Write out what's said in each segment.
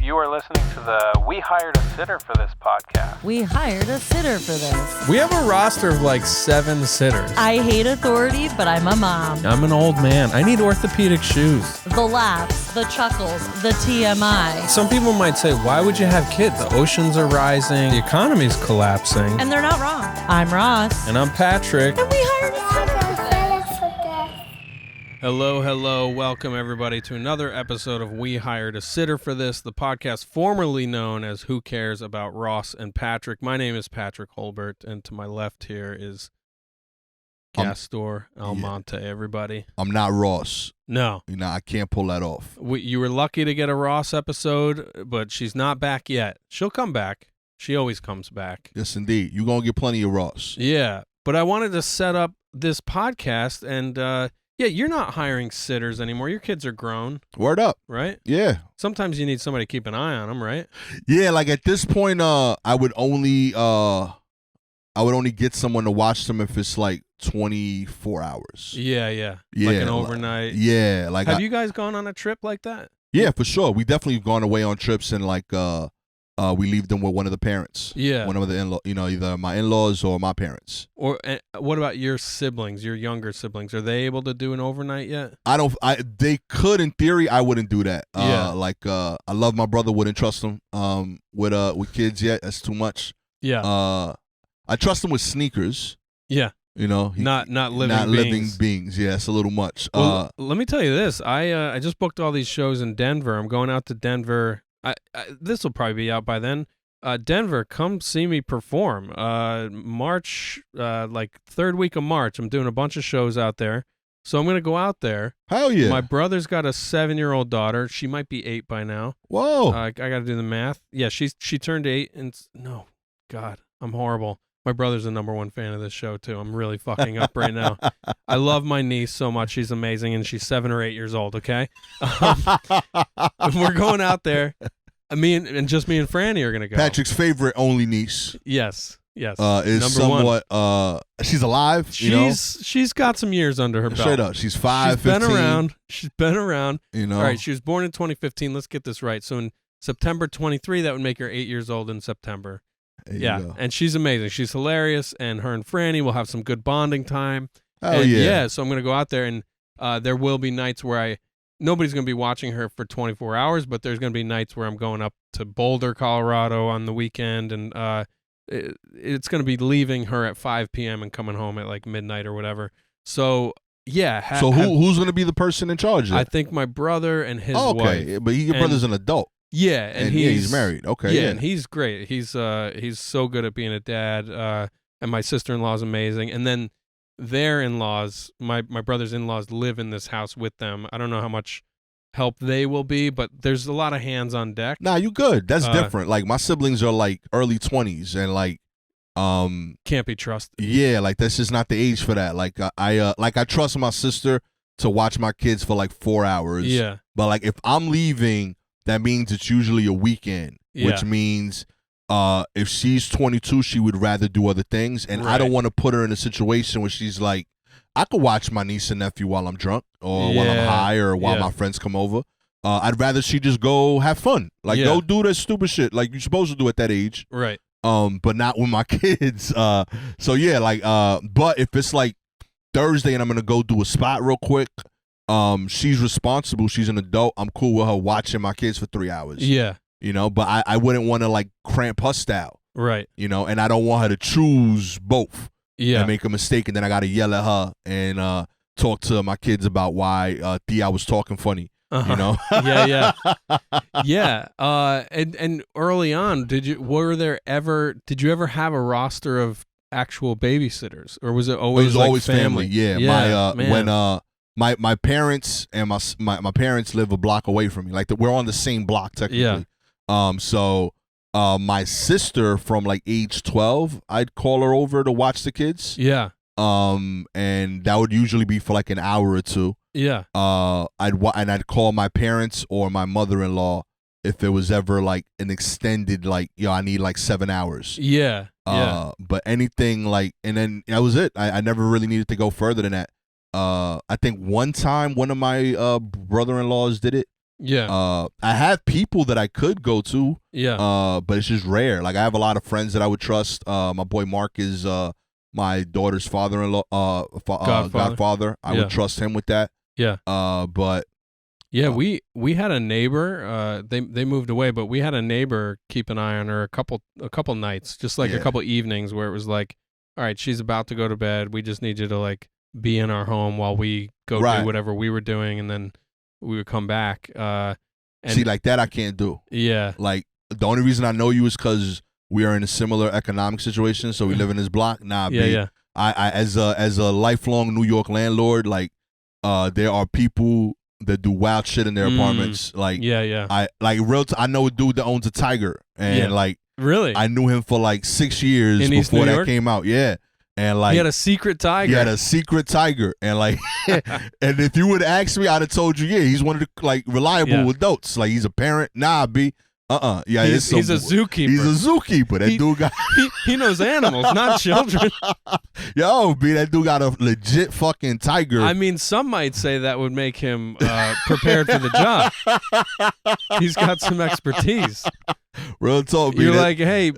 You are listening to the We Hired a Sitter for This podcast. We hired a sitter for this. We have a roster of like 7 sitters. I hate authority, but I'm a mom. I'm an old man. I need orthopedic shoes. The laughs, the chuckles, the TMI. Some people might say, why would you have kids? The oceans are rising. The economy's collapsing. And they're not wrong. I'm Ross. And I'm Patrick. And we hired a sitter. Hello. Welcome, everybody, to another episode of We Hired a Sitter for This, the podcast formerly known as Who Cares About Ross and Patrick. My name is Patrick Holbert, and to my left here is Gastor Almonte, everybody. I'm not Ross. No. You know, I can't pull that off. You were lucky to get a Ross episode, but she's not back yet. She'll come back. She always comes back. Yes, indeed. You're going to get plenty of Ross. Yeah, but I wanted to set up this podcast, and yeah, you're not hiring sitters anymore. Your kids are grown. Word up. Right? Yeah. Sometimes you need somebody to keep an eye on them, right? Yeah, like at this point, I would only get someone to watch them if it's like 24 hours. Yeah. Like an overnight. Yeah. Like Have you guys gone on a trip like that? Yeah, for sure. We definitely have gone away on trips and like we leave them with one of the parents. Yeah. One of the in-law, either my in-laws or my parents. Or what about your siblings, your younger siblings? Are they able to do an overnight yet? They could in theory. I wouldn't do that. Yeah. I love my brother. Wouldn't trust him with kids yet. That's too much. Yeah. I trust him with sneakers. Yeah. Not living beings. Yeah, it's a little much. Well, let me tell you this. I just booked all these shows in Denver. I'm going out to Denver. This will probably be out by then. Denver, come see me perform. March, like third week of March, I'm doing a bunch of shows out there. So I'm going to go out there. Hell yeah. My brother's got a 7-year-old daughter. She might be 8 by now. Whoa. I got to do the math. Yeah, she turned 8. And no, God, I'm horrible. My brother's the #1 fan of this show, too. I'm really fucking up right now. I love my niece so much. She's amazing, and she's 7 or 8 years old, okay? We're going out there. Me and Franny are going to go. Patrick's favorite only niece. Yes. Is #1. somewhat, she's alive, She's got some years under her belt. Straight up. She's 5, She's been 15. She's been around. All right, she was born in 2015. Let's get this right. So in September 23, that would make her 8 years old in September. Yeah, and she's amazing. She's hilarious, and her and Franny will have some good bonding time. Oh, yeah. Yeah, so I'm going to go out there, and there will be nights where nobody's going to be watching her for 24 hours, but there's going to be nights where I'm going up to Boulder, Colorado on the weekend, and it's going to be leaving her at 5 p.m. and coming home at like midnight or whatever. So, yeah. So who's going to be the person in charge of it? I think my brother and his wife. Okay, but your brother's an adult. Yeah, and he's married. Okay, yeah, and he's great. He's so good at being a dad. And my sister-in-law's amazing. And then their in-laws, my brother's in-laws live in this house with them. I don't know how much help they will be, but there's a lot of hands on deck. Nah, you good. That's different. Like my siblings are like early 20s and like can't be trusted. Yeah, like that's just not the age for that. Like I trust my sister to watch my kids for like 4 hours. Yeah. But like if I'm leaving, that means it's usually a weekend, which means if she's 22, she would rather do other things. And right. I don't want to put her in a situation where she's like, I could watch my niece and nephew while I'm drunk or while I'm high or while my friends come over. I'd rather she just go have fun. Like, go do that stupid shit like you're supposed to do at that age. Right. But not with my kids. So, yeah, like, but if it's like Thursday and I'm going to go do a spot real quick, she's responsible. She's an adult. I'm cool with her watching my kids for 3 hours. Yeah. But I wouldn't want to like cramp her style. Right. And I don't want her to choose both. Yeah. And make a mistake, and then I got to yell at her and talk to my kids about why Thea was talking funny. Yeah. Yeah. And early on, did you ever have a roster of actual babysitters, or was it always? It was always family. Yeah. When my parents and my parents live a block away from me. Like we're on the same block technically. Yeah. So my sister from like age 12, I'd call her over to watch the kids. Yeah. And that would usually be for like an hour or two. Yeah. I'd call my parents or my mother-in-law if it was ever like an extended like, I need like 7 hours. Yeah. But anything like, and then that was it. I never really needed to go further than that. I think one time one of my brother-in-laws did it. Yeah. I have people that I could go to. Yeah. But it's just rare. Like I have a lot of friends that I would trust. My boy Mark is my daughter's father-in-law, godfather. I would trust him with that. Yeah. But yeah, we had a neighbor. They moved away, but we had a neighbor keep an eye on her a couple nights, just like a couple evenings where it was like, all right, she's about to go to bed. We just need you to like be in our home while we go do whatever we were doing, and then we would come back. And see, like that I can't do. Yeah. Like the only reason I know you is because we are in a similar economic situation, so we live in this block. Nah, yeah, babe, yeah. I as a lifelong New York landlord, like there are people that do wild shit in their apartments. Like I know a dude that owns a tiger, and like really I knew him for like 6 years before that came out. Yeah. And like he had a secret tiger. He had a secret tiger, and like, and if you would ask me, I'd have told you, he's one of the like reliable adults. Like he's a parent. Nah, B. Yeah, he's a zookeeper. He's a zookeeper. That dude got he knows animals, not children. Yo, B, that dude got a legit fucking tiger. I mean, some might say that would make him prepared for the job. He's got some expertise. Real talk, B. You're like, hey,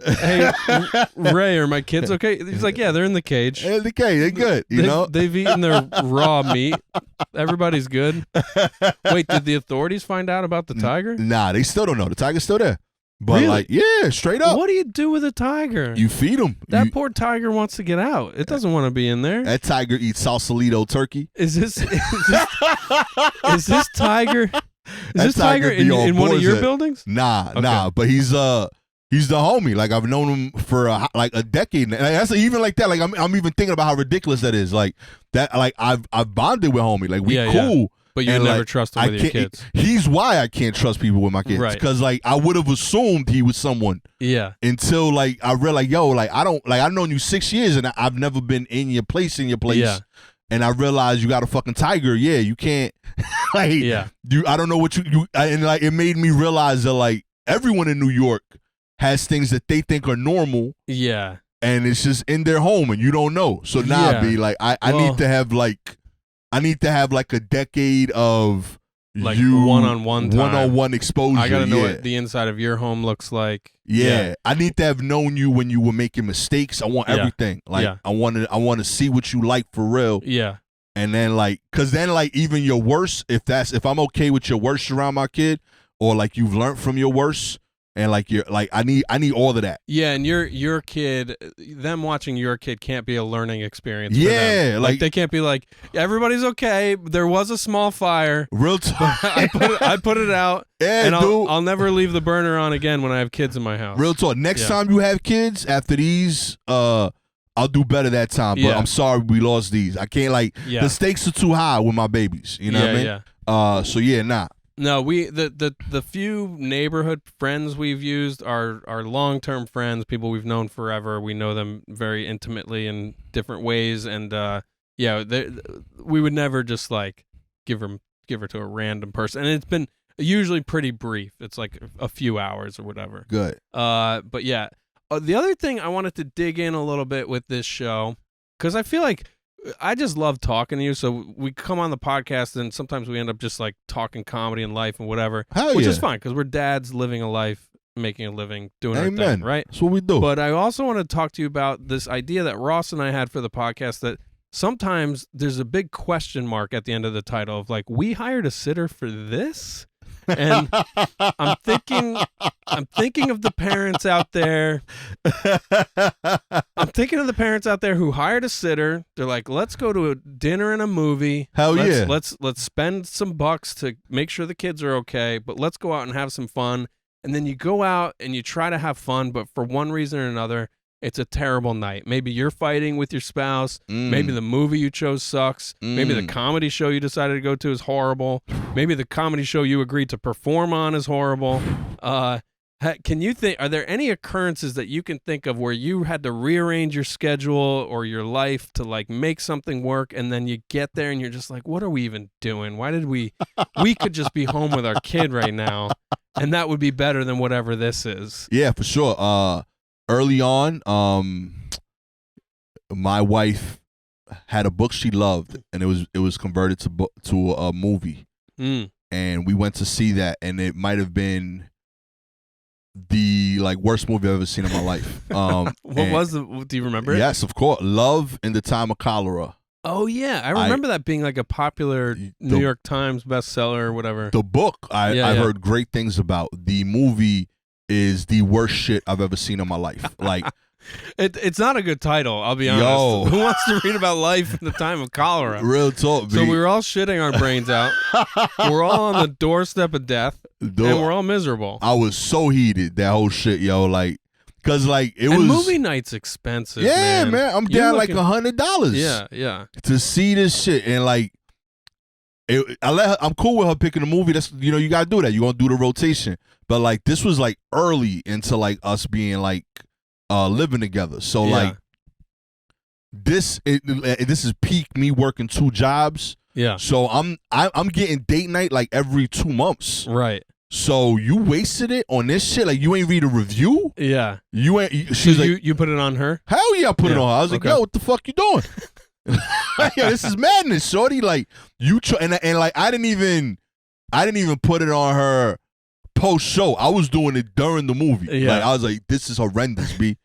Ray, are my kids okay? He's like, yeah, they're in the cage. They're in the cage. They're good. You know, they've eaten their raw meat. Everybody's good. Wait, did the authorities find out about the tiger? Nah, they still don't know. The tiger's still there. But really? like, yeah, straight up. What do you do with a tiger? You feed him. That poor tiger wants to get out. It doesn't want to be in there. That tiger eats Sausalito turkey. Is this tiger? Is this tiger in one of your buildings? Nah. But he's the homie. Like I've known him for like a decade. And that's even like that. Like I'm even thinking about how ridiculous that is. Like that. Like I've bonded with homie. Like we cool. Yeah. But you never trust him with your kids. He's why I can't trust people with my kids. Right. Because like I would have assumed he was someone. Yeah. Until like I realized, yo, like I've known you 6 years and I've never been in your place. Yeah. And I realized you got a fucking tiger. Yeah, you can't. Like, I don't know what you and like it made me realize that like everyone in New York has things that they think are normal. Yeah. And it's just in their home and you don't know. So now be like I need to have like a decade of like one-on-one exposure. I gotta know what the inside of your home looks like. Yeah. I need to have known you when you were making mistakes. I want everything. Like I want to see what you like for real. Yeah. And then like, cause then like even your worst, if I'm okay with your worst around my kid, or like you've learned from your worst, and like you're like I need all of that. Yeah, and your kid, them watching your kid can't be a learning experience. Yeah, for them. Like they can't be like everybody's okay. There was a small fire. Real talk. I put it out. Yeah, and dude. I'll never leave the burner on again when I have kids in my house. Real talk. Next time you have kids after these, I'll do better that time. But I'm sorry we lost these. I can't the stakes are too high with my babies. You know what I mean? Yeah. So yeah, nah. No, the few neighborhood friends we've used are long-term friends, people we've known forever. We know them very intimately in different ways, and we would never just like give her to a random person. And it's been usually pretty brief. It's like a few hours or whatever. Good. But yeah, the other thing I wanted to dig in a little bit with this show, because I feel like I just love talking to you. So we come on the podcast and sometimes we end up just like talking comedy and life and whatever, which is fine because we're dads living a life, making a living, doing our thing, right? That's what we do. But I also want to talk to you about this idea that Ross and I had for the podcast that sometimes there's a big question mark at the end of the title of like, we hired a sitter for this? And I'm thinking of the parents out there. I'm thinking of the parents out there who hired a sitter. They're like, let's go to a dinner and a movie. Let's spend some bucks to make sure the kids are okay, but let's go out and have some fun. And then you go out and you try to have fun, but for one reason or another, it's a terrible night. Maybe you're fighting with your spouse. Maybe the movie you chose sucks. Maybe the comedy show you decided to go to is horrible. Maybe the comedy show you agreed to perform on is horrible. Can you think? Are there any occurrences that you can think of where you had to rearrange your schedule or your life to like make something work, and then you get there and you're just like, "What are we even doing? Why did we? We could just be home with our kid right now, and that would be better than whatever this is." Yeah, for sure. Early on, my wife had a book she loved, and it was converted to a movie. and we went to see that, and it might have been the worst movie I've ever seen in my life. What was the? Do you remember it? Yes, of course. Love in the Time of Cholera. Oh yeah, I remember that being like a popular New York Times bestseller or whatever. The book I've heard great things about. The movie is the worst shit I've ever seen in my life. Like, it's not a good title. I'll be honest. Yo. Who wants to read about life in the time of cholera? Real talk. So we were all shitting our brains out. We're all on the doorstep of death, and we're all miserable. I was so heated, that whole shit, yo. Like, cause it and was movie night's expensive. Yeah, man. I'm down like $100. Yeah. To see this shit, and I'm cool with her picking the movie. That's you gotta do that. You gonna do the rotation. But this was early into us being living together. So this is peak me working 2 jobs. Yeah. So I'm getting date night every 2 months. Right. So you wasted it on this shit? You ain't read a review? Yeah. You ain't. She's you put it on her? Hell yeah, I put it on her. I was like, yo, what the fuck you doing? Yo, this is madness, shorty. I didn't even put it on her post show. I was doing it during the movie. Yeah. I was like, this is horrendous, B.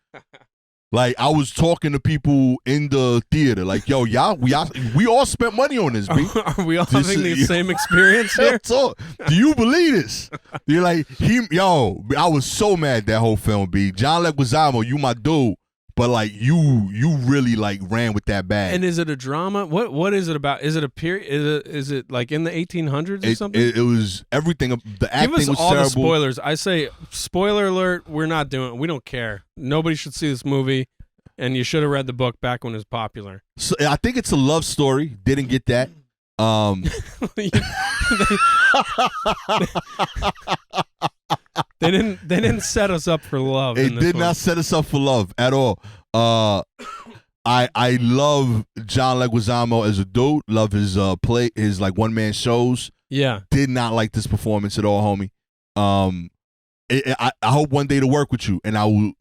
I was talking to people in the theater, yo, y'all, we all spent money on this, B. Are we all having the same experience here? Do you believe this? You're I was so mad that whole film, B. John Leguizamo, you my dude, but you really ran with that bag. And is it a drama? What is it about? Is it a period? Is it in the 1800s or something? It was everything. The acting was Give us all terrible. the spoilers. I say, spoiler alert, we're not doing it. We don't care. Nobody should see this movie, and you should have read the book back when it was popular. So I think it's a love story. Didn't get that. They didn't set us up for love. It did not set us up for love at all. I love John Leguizamo as a dude. Love his play, his one-man shows. Yeah. Did not like this performance at all, homie. I hope one day to work with you, and I will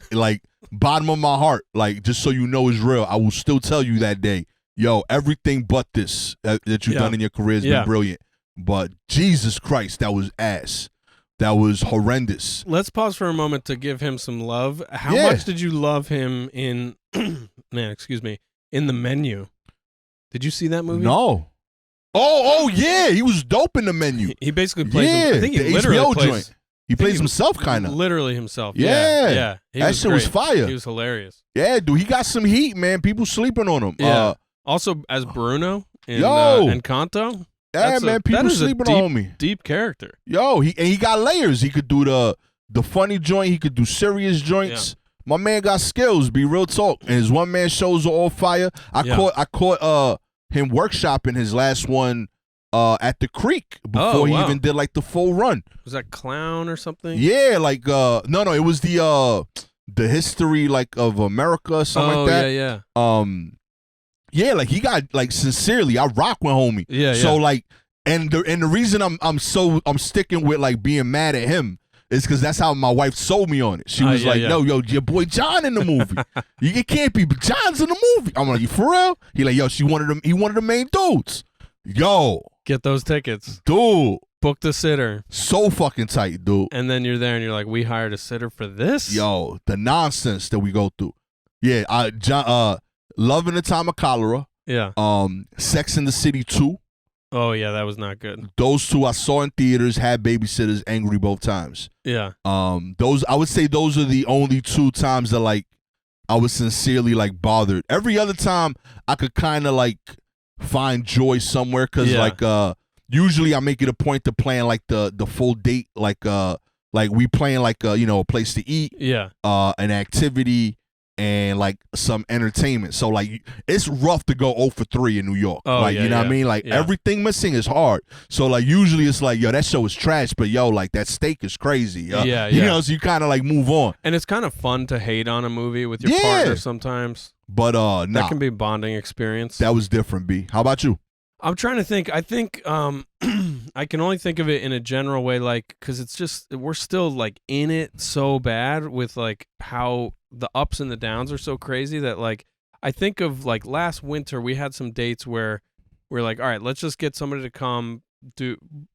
bottom of my heart, just so you know it's real. I will still tell you that day, yo, everything but this that you've done in your career has been brilliant. But Jesus Christ, that was ass. That was horrendous. Let's pause for a moment to give him some love. How much did you love him in in The Menu? Did you see that movie? No. Oh yeah, he was dope in The Menu. He basically plays I think he the literally HBO plays joint. He plays himself kind of. Literally himself. Yeah. That shit was fire. He was hilarious. Yeah, dude, he got some heat, man. People sleeping on him. Yeah. Also as Bruno in Encanto. Yeah, man, people sleeping on me. Deep character. Yo, he got layers. He could do the funny joint. He could do serious joints. Yeah. My man got skills. Be real talk. And his one man shows are all fire. I caught him workshopping his last one at the Creek before he even did the full run. Was that Clown or something? Yeah, no, it was the history of America or something like that. Yeah. Yeah, he got sincerely, I rock with homie. Yeah. So and the reason I'm sticking with being mad at him is because that's how my wife sold me on it. She was no, yo, your boy John in the movie. It can't be, but John's in the movie. I'm like, you for real? He yo, he wanted the main dudes. Yo, get those tickets, dude. Book the sitter. So fucking tight, dude. And then you're there, and you're like, we hired a sitter for this. Yo, the nonsense that we go through. Yeah, John. Love in the Time of Cholera. Yeah. Sex in the City 2. Oh yeah, that was not good. Those 2 I saw in theaters, had babysitters angry both times. Yeah. Those I would say those are the only 2 times that I was sincerely bothered. Every other time I could kind of find joy somewhere because usually I make it a point to plan the full date we playing a place to eat. Yeah. An activity. And some entertainment. So it's rough to go 0 for 3 in New York. Oh, you know what I mean? Everything missing is hard. So usually it's yo, that show is trash, but yo, that steak is crazy. Yeah. You know, so you kind of move on. And it's kind of fun to hate on a movie with your partner sometimes. But that can be a bonding experience. That was different, B. How about you? I'm trying to think. I think I can only think of it in a general way, because it's just we're still in it so bad with how the ups and the downs are so crazy that I think of last winter we had some dates where we're all right, let's just get somebody to come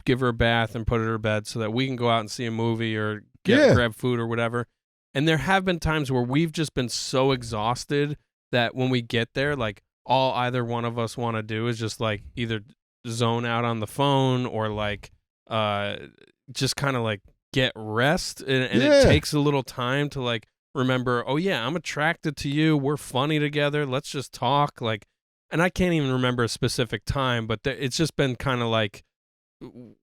give her a bath and put her to bed so that we can go out and see a movie or grab food or whatever. And there have been times where we've just been so exhausted that when we get there, like all either one of us want to do is just like either zone out on the phone or like just kind of like get rest. And it takes a little time to like remember, oh yeah, I'm attracted to you. We're funny together. Let's just talk. Like, and I can't even remember a specific time, but it's just been kind of like,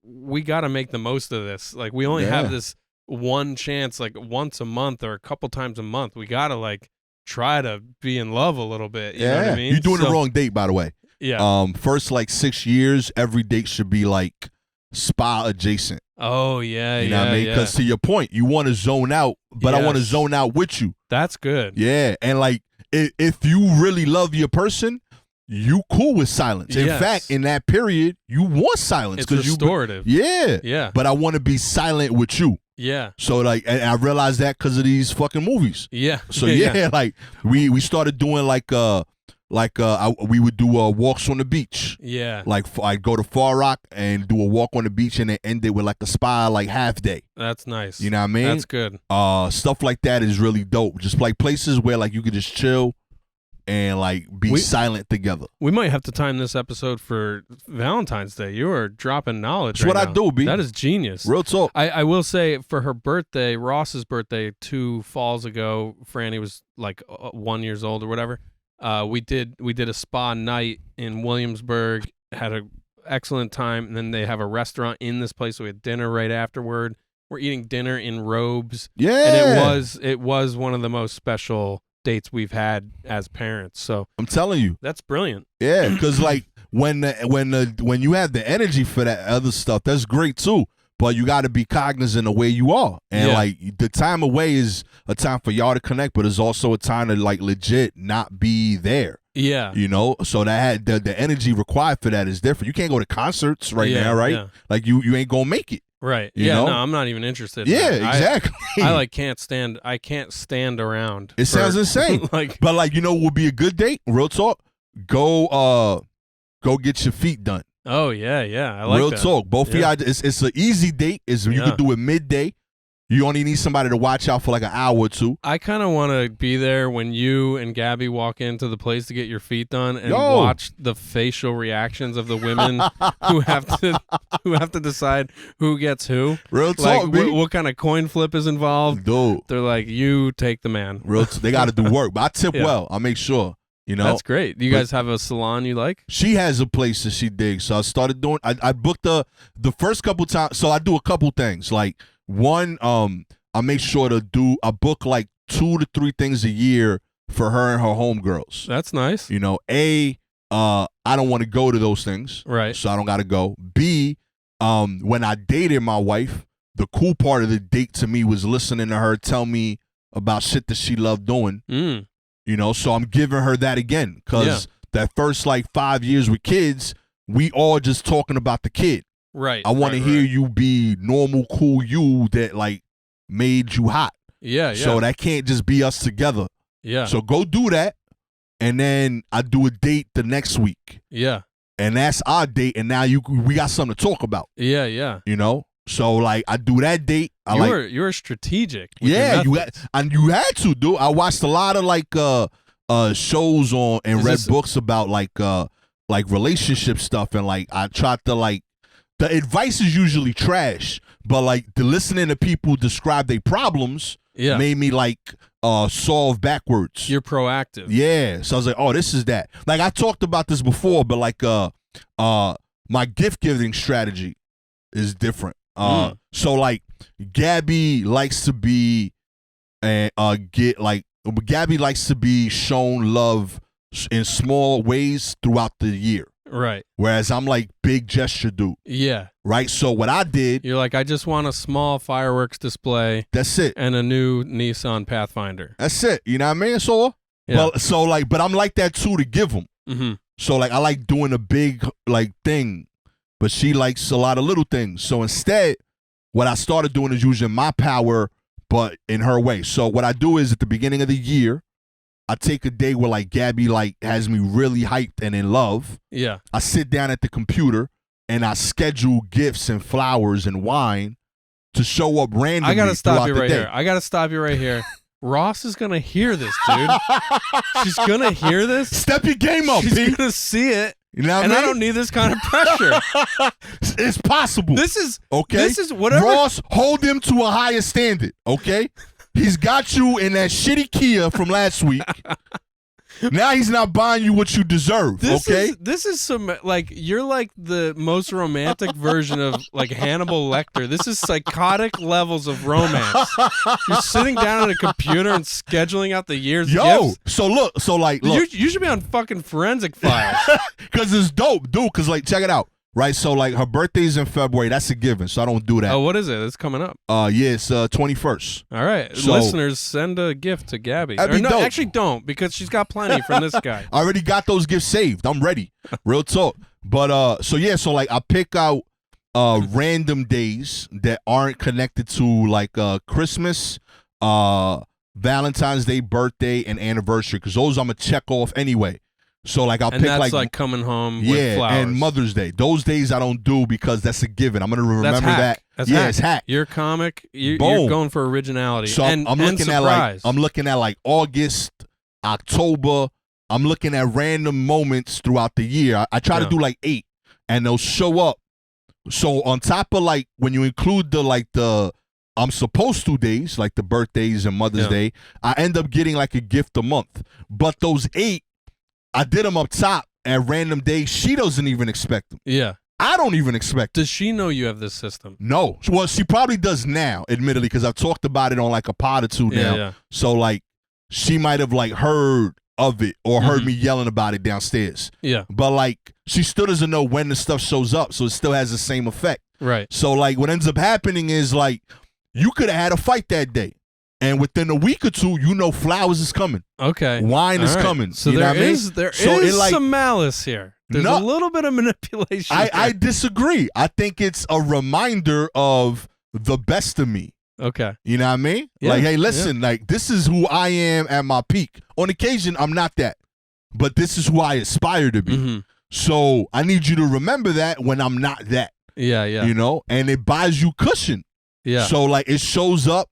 we got to make the most of this. Like we only have this one chance, like once a month or a couple times a month. We got to like try to be in love a little bit. You know what I mean? You're doing the wrong date, by the way. Yeah. First like 6 years, every date should be like spa adjacent. Oh yeah. You know what I mean? Because to your point, you want to zone out, but I want to zone out with you. That's good. Yeah. And like if you really love your person, you cool with silence. In fact, in that period, you want silence. It's restorative. Yeah. But I want to be silent with you. Yeah. So like, and I realized that because of these fucking movies. Yeah. So like we started doing we would do walks on the beach. Yeah. Like I'd go to Far Rock and do a walk on the beach and then end it with like a spa like half day. That's nice. You know what I mean? That's good. Stuff like that is really dope. Just like places where like you could just chill and like be silent together. We might have to time this episode for Valentine's Day. You are dropping knowledge. That's what I do, B. That is genius. Real talk. I will say for her birthday, Ross's birthday 2 falls ago, Franny was like 1 year old or whatever. We did a spa night in Williamsburg, had an excellent time, and then they have a restaurant in this place, so we had dinner right afterward. We're eating dinner in robes. Yeah. And it was one of the most special dates we've had as parents. So I'm telling you, that's brilliant. Yeah, because like when you have the energy for that other stuff, that's great too. But you got to be cognizant of where you are, and like the time away is a time for y'all to connect, but it's also a time to like legit not be there. Yeah, you know. So that the energy required for that is different. You can't go to concerts now, right? Yeah. Like you ain't gonna make it. Right. You know? No, I'm not even interested. Yeah, exactly. I can't stand around. It sounds insane. But like, you know what would be a good date? Real talk. Go get your feet done. Oh yeah. I like Real that. talk. Both of y'all, it's an easy date. You can do it midday. You only need somebody to watch out for like an hour or two. I kind of want to be there when you and Gabby walk into the place to get your feet done and watch the facial reactions of the women who have to decide who gets who. Real talk, like, what kind of coin flip is involved? Dude. They're like, you take the man. They got to do work, but I tip well. I make sure. You know? That's great. Do you guys have a salon you like? She has a place that she digs. So I started doing. I booked the first couple times. So I do a couple things. Like one, I make sure I book like 2 to 3 things a year for her and her homegirls. That's nice. You know, I don't want to go to those things, right? So I don't got to go. B, when I dated my wife, the cool part of the date to me was listening to her tell me about shit that she loved doing. You know, so I'm giving her that again because that first like 5 years with kids, we all just talking about the kid. Right. I want to hear you be normal, cool you that like made you hot. Yeah. So that can't just be us together. Yeah. So go do that. And then I do a date the next week. Yeah. And that's our date. And now we got something to talk about. Yeah. You know? So like I do that date. You're strategic. You had to, dude. I watched a lot of like shows on and read books about like relationship stuff, and like I tried to like the advice is usually trash, but like the listening to people describe their problems made me like solve backwards. You're proactive. Yeah. So I was like, oh, this is that. Like I talked about this before, but like my gift giving strategy is different. So like Gabby likes to be Gabby likes to be shown love in small ways throughout the year. Right. Whereas I'm like big gesture dude. Yeah. Right. So what I did, you're like, I just want a small fireworks display. That's it. And a new Nissan Pathfinder. That's it. You know what I mean? So but I'm like that too to give them. Mm-hmm. So like I like doing a big like thing, but she likes a lot of little things. So instead, what I started doing is using my power, but in her way. So what I do is at the beginning of the year, I take a day where like Gabby like has me really hyped and in love. Yeah. I sit down at the computer and I schedule gifts and flowers and wine to show up randomly. I gotta stop you throughout right the day. here. I gotta stop you right here. Ross is gonna hear this, dude. She's gonna hear this. Step your game up, She's P. gonna see it. You know what And I I mean? don't need this kind of pressure. It's possible. This is okay. This is whatever. Ross, hold him to a higher standard. Okay. He's got you in that shitty Kia from last week. Now he's not buying you what you deserve. This is some like you're like the most romantic version of like Hannibal Lecter. This is psychotic levels of romance. You're sitting down at a computer and scheduling out the year's gifts. So look. You should be on fucking Forensic Files. Because it's dope, dude. Because like, check it out. Right, so like her birthday's in February. That's a given, so I don't do that. Oh, what is it? It's coming up. Yeah, it's 21st. All right, So- listeners, send a gift to Gabby. That'd be no, dope. actually, don't because she's got plenty from this guy. I already got those gifts saved. I'm ready. Real talk. But so like I pick out random days that aren't connected to like Christmas, Valentine's Day, birthday, and anniversary, because those I'm gonna check off anyway. So like I'll And pick that's like coming home with yeah, flowers. and Mother's Day. Those days I don't do because that's a given. I'm gonna remember hack. that. That's yeah, hack. it's hack. You're a comic. You're Boom. going for originality. So and, I'm and looking surprise. at like August, October. I'm looking at random moments throughout the year. I try to do like 8, and they'll show up. So on top of like when you include the I'm supposed to days, like the birthdays and Mother's Day, I end up getting like a gift a month. But those 8, I did them up top at random days. She doesn't even expect them. Yeah. I don't even expect them. Does she know you have this system? No. Well, she probably does now, admittedly, because I've talked about it on like a pod or two now. Yeah. So like she might have like heard of it or heard me yelling about it downstairs. Yeah. But like she still doesn't know when the stuff shows up, so it still has the same effect. Right. So like what ends up happening is like you could have had a fight that day, and within a week or two, you know flowers is coming. Okay. Wine is All right. coming. So you know there what I mean? is there So is it, like, some malice here. There's No. a little bit of manipulation. I here. disagree. I think it's a reminder of the best of me. Okay. You know what I mean? Yeah, Like, hey, listen, like this is who I am at my peak. On occasion, I'm not that, but this is who I aspire to be. Mm-hmm. So I need you to remember that when I'm not that. Yeah. You know, and it buys you cushion. Yeah. So like it shows up,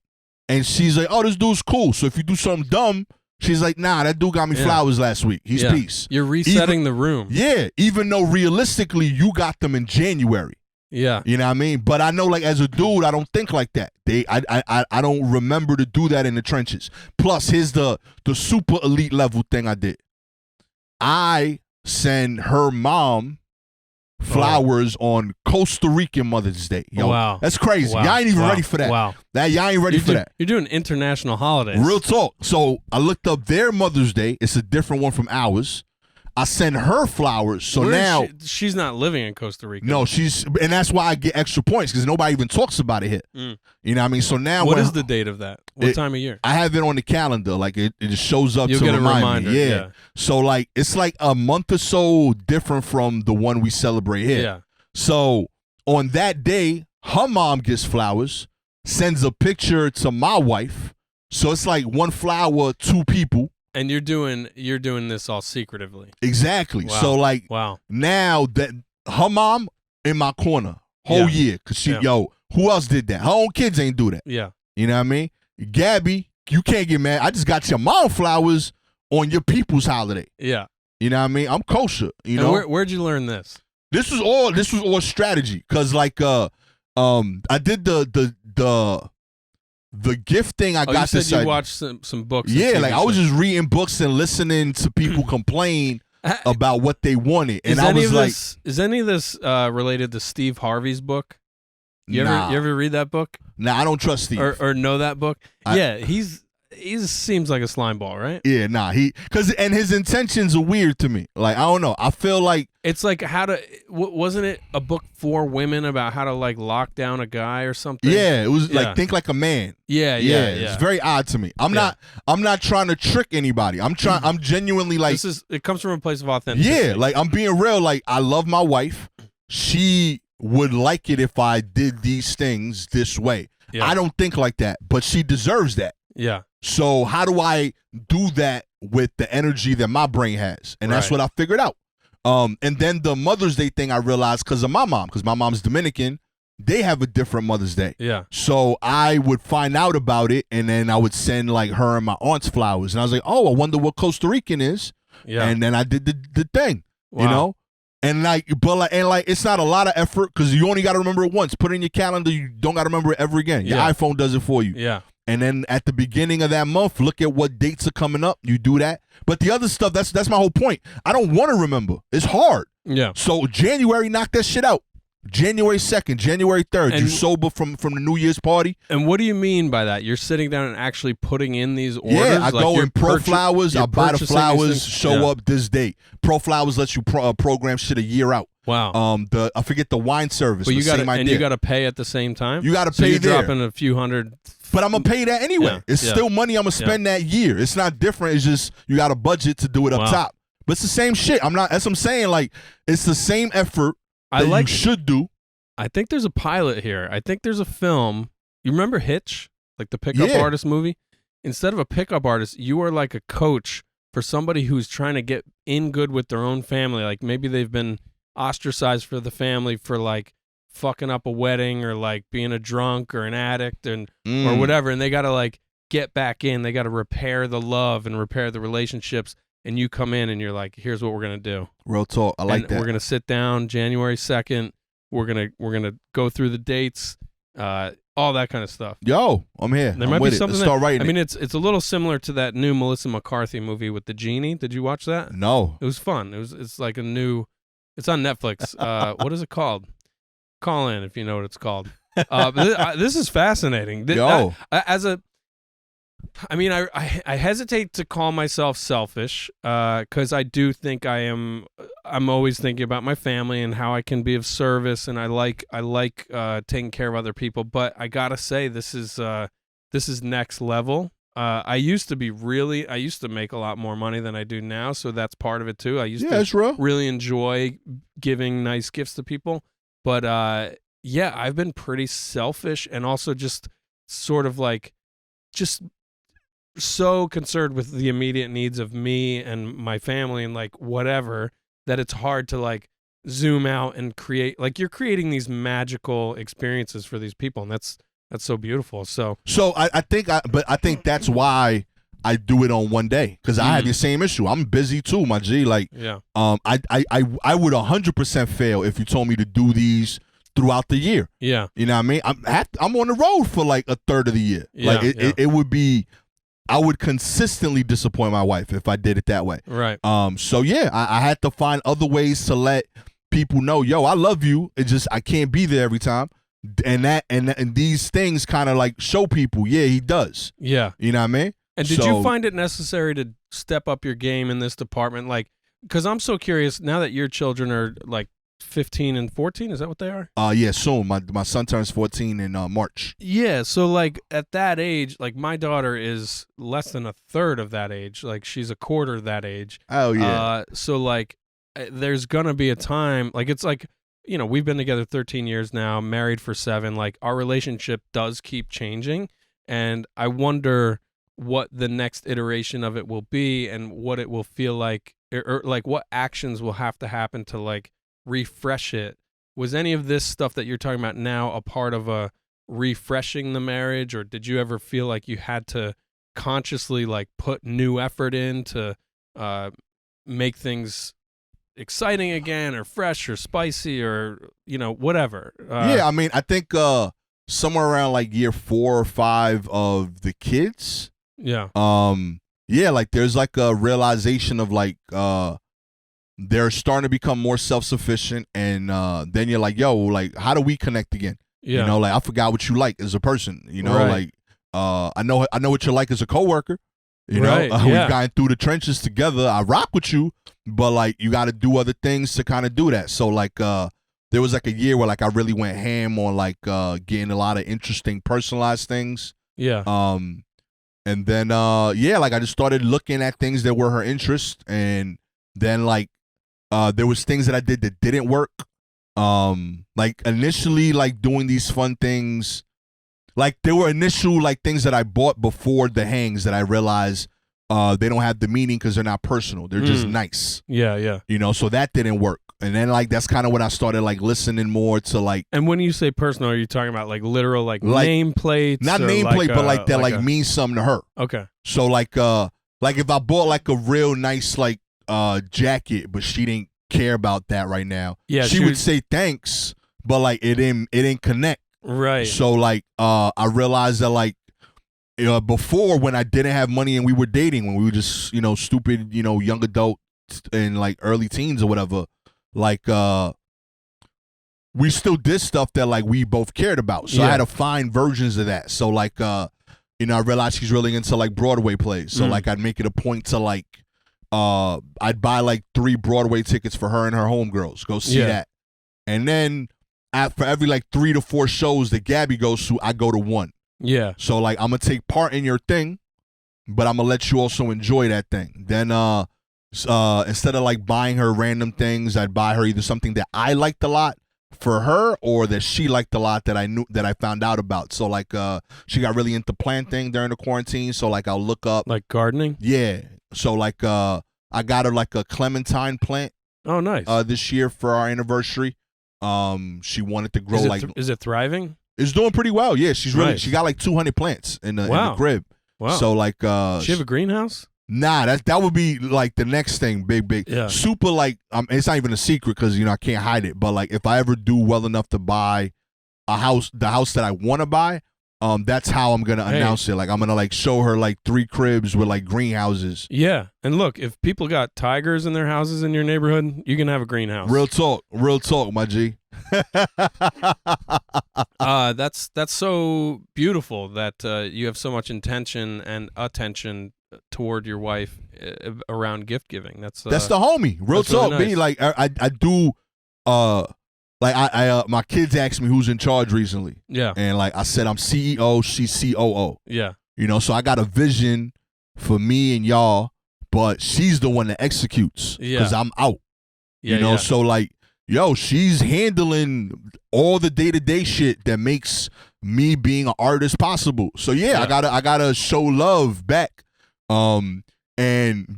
and she's like, "Oh, this dude's cool." So if you do something dumb, she's like, "Nah, that dude got me flowers last week. He's peace." You're resetting the room. Yeah, even though realistically you got them in January. Yeah. You know what I mean? But I know, like, as a dude, I don't think like that. I don't remember to do that in the trenches. Plus, here's the super elite level thing I did. I send her mom flowers on Costa Rican Mother's Day. Yo, wow. That's crazy. Wow. Y'all ain't even Wow. ready for that. Wow. Y'all ain't ready for that. You're doing international holidays. Real talk. So I looked up their Mother's Day. It's a different one from ours. I send her flowers. So Where is now she's not living in Costa Rica. no, and that's why I get extra points because nobody even talks about it here. Mm. You know what I mean? So now What when is the date of that? What time of year? I have it on the calendar. Like it just shows up You'll to get a remind reminder. me. Yeah. So like it's like a month or so different from the one we celebrate here. Yeah. So on that day, her mom gets flowers, sends a picture to my wife. So it's like one flower, 2 people. And you're doing this all secretively. Exactly. Wow. So like Wow. now that her mom in my corner whole year, cause she who else did that? Her own kids ain't do that. Yeah. You know what I mean? Gabby, you can't get mad. I just got your mom flowers on your people's holiday. Yeah. You know what I mean? I'm kosher. You And know, where'd you learn this? this was all strategy. Cause like I did the gift thing. I got you said this. you watched some books. and Yeah, TV like I was shows. just reading books and listening to people complain about what they wanted, and I was like, is any of this related to Steve Harvey's book? You nah, ever read that book nah, I don't trust Steve. or know that book? I- Yeah, he seems like a slime ball, right? Yeah, nah, and his intentions are weird to me. Like I don't know. I feel like It's like how to wasn't it a book for women about how to like lock down a guy or something? it was Yeah. like think like a man. Yeah. It's very odd to me. I'm not trying to trick anybody. I'm genuinely like it comes from a place of authenticity. yeah, like I'm being real. Like I love my wife. She would like it if I did these things this way. Yeah. I don't think like that, but she deserves that. Yeah. So how do I do that with the energy that my brain has? And that's Right. what I figured out. And then the Mother's Day thing I realized because of my mom, because my mom's Dominican, they have a different Mother's Day. Yeah. So I would find out about it, and then I would send like her and my aunt's flowers, and I was like, oh, I wonder what Costa Rican is. Yeah. And then I did the thing, Wow. you know. And like, it's not a lot of effort because you only got to remember it once. Put it in your calendar. You don't got to remember it ever again. Your iPhone does it for you. Yeah. And then at the beginning of that month, look at what dates are coming up. You do that. But the other stuff, that's my whole point. I don't want to remember. It's hard. Yeah. So January, knock that shit out. January 2nd, January 3rd, And- you sober from the New Year's party? And what do you mean by that? You're sitting down and actually putting in these orders? Yeah, I go you're in Pro Flowers, I buy the purchasing these flowers, things? show up this date. Pro Flowers lets you program shit a year out. Wow. I forget the wine service. But you got same idea. and you got to pay at the same time. You got to so pay you're there. dropping a few hundred. But I'm gonna pay that anyway. Yeah, It's still money I'm gonna spend that year. It's not different. It's just you got a budget to do it up Wow. top. But it's the same shit. That's what I'm saying. Like it's the same effort that you should do. I think there's a pilot here. I think there's a film. You remember Hitch, like the pickup artist movie? Instead of a pickup artist, you are like a coach for somebody who's trying to get in good with their own family. Like maybe they've been ostracized for the family for like fucking up a wedding or like being a drunk or an addict or whatever, and they got to like get back in. They got to repair the love and repair the relationships. And you come in and you're like, here's what we're gonna do. Real talk. I like that. We're gonna sit down January 2nd. We're gonna go through the dates, all that kind of stuff. Yo, I'm here. There I'm might with be it. something. Let's start writing. I mean, it's a little similar to that new Melissa McCarthy movie with the genie. Did you watch that? No. It was fun. It's like a new. It's on Netflix. What is it called? Call in if you know what it's called. This is fascinating. Yo. I hesitate to call myself selfish because I do think I'm always thinking about my family and how I can be of service, and I like taking care of other people. But I gotta say, this is next level. I used to make a lot more money than I do now, so that's part of it too. I used to really enjoy giving nice gifts to people, but I've been pretty selfish and also just sort of like just so concerned with the immediate needs of me and my family and like whatever that it's hard to like zoom out and create, like you're creating these magical experiences for these people, and that's so beautiful. So I think that's why I do it on one day, because I have the same issue. I'm busy too, my G. Like, I would 100% fail if you told me to do these throughout the year. Yeah, you know what I mean. I'm on the road for like a third of the year. It would be. I would consistently disappoint my wife if I did it that way. Right. So yeah, I had to find other ways to let people know, yo, I love you. It's just I can't be there every time. And these things kind of like show people, yeah, he does. Yeah. You know what I mean? And did you find it necessary to step up your game in this department? Like, because I'm so curious now that your children are like 15 and 14, is that what they are? Yeah, soon. My son turns 14 in March. Yeah, so like at that age, like my daughter is less than a third of that age. Like she's a quarter of that age. Oh yeah. So like there's gonna be a time, like it's like, you know, we've been together 13 years now, married for 7. Like our relationship does keep changing, and I wonder what the next iteration of it will be and what it will feel like, or like what actions will have to happen to like refresh it. Was any of this stuff that you're talking about now a part of a refreshing the marriage, or did you ever feel like you had to consciously like put new effort in to make things exciting again, or fresh or spicy, or you know, whatever? Yeah, I mean, I think somewhere around like year 4 or 5 of the kids, like there's like a realization of like they're starting to become more self-sufficient, and then you're like, yo, like, how do we connect again? Yeah. You know, like, I forgot what you like as a person, you know, like, I know what you like as a coworker, you know, we've gotten through the trenches together. I rock with you, but like, you got to do other things to kind of do that. So like, there was like a year where like I really went ham on like getting a lot of interesting personalized things. Yeah. And then, like I just started looking at things that were her interest, and then like, there was things that I did that didn't work. Like initially, like doing these fun things, like there were initial like things that I bought before the hangs that I realized they don't have the meaning because they're not personal. They're just nice. Yeah. You know, so that didn't work. And then like that's kind of when I started like listening more to like. And when you say personal, are you talking about like literal like nameplates? Not nameplate, but like that like means something to her. Okay. So like if I bought like a real nice like jacket, but she didn't care about that right now. Yeah, she would say thanks, but like it didn't connect. Right. So like I realized that like before when I didn't have money and we were dating, when we were just stupid young adult and like early teens or whatever, like we still did stuff that like we both cared about. So I had to find versions of that. So like I realized she's really into like Broadway plays. So like I'd make it a point to like I'd buy like 3 Broadway tickets for her and her homegirls. Go see that. And then for every like 3 to 4 shows that Gabby goes to, I go to 1. Yeah. So like I'm gonna take part in your thing, but I'm gonna let you also enjoy that thing. Then instead of like buying her random things, I'd buy her either something that I liked a lot for her or that she liked a lot that I found out about. So like she got really into planting during the quarantine. So like I'll look up like gardening. Yeah. So like I got her like a clementine plant. Oh, nice. This year for our anniversary. She wanted to grow is it thriving? It's doing pretty well. Yeah, she's really Nice. She got like 200 plants in the crib. Wow. So like Does she have a greenhouse? Nah, that would be like the next thing, big. Yeah. Super like it's not even a secret because I can't hide it. But like if I ever do well enough to buy the house that I want to buy, that's how I'm gonna announce it. Like I'm gonna like show her like 3 cribs with like greenhouses. Yeah, and look, if people got tigers in their houses in your neighborhood, you can have a greenhouse. Real talk, my G. That's so beautiful that you have so much intention and attention toward your wife around gift giving. That's the homie. Real talk, really nice. Me. Like I do. Like I my kids asked me who's in charge recently. Yeah. And like I said, I'm CEO. She's COO. Yeah. So I got a vision for me and y'all, but she's the one that executes. Yeah. Because I'm out. Yeah. So like. Yo, she's handling all the day-to-day shit that makes me being an artist possible. So yeah. I gotta show love back. And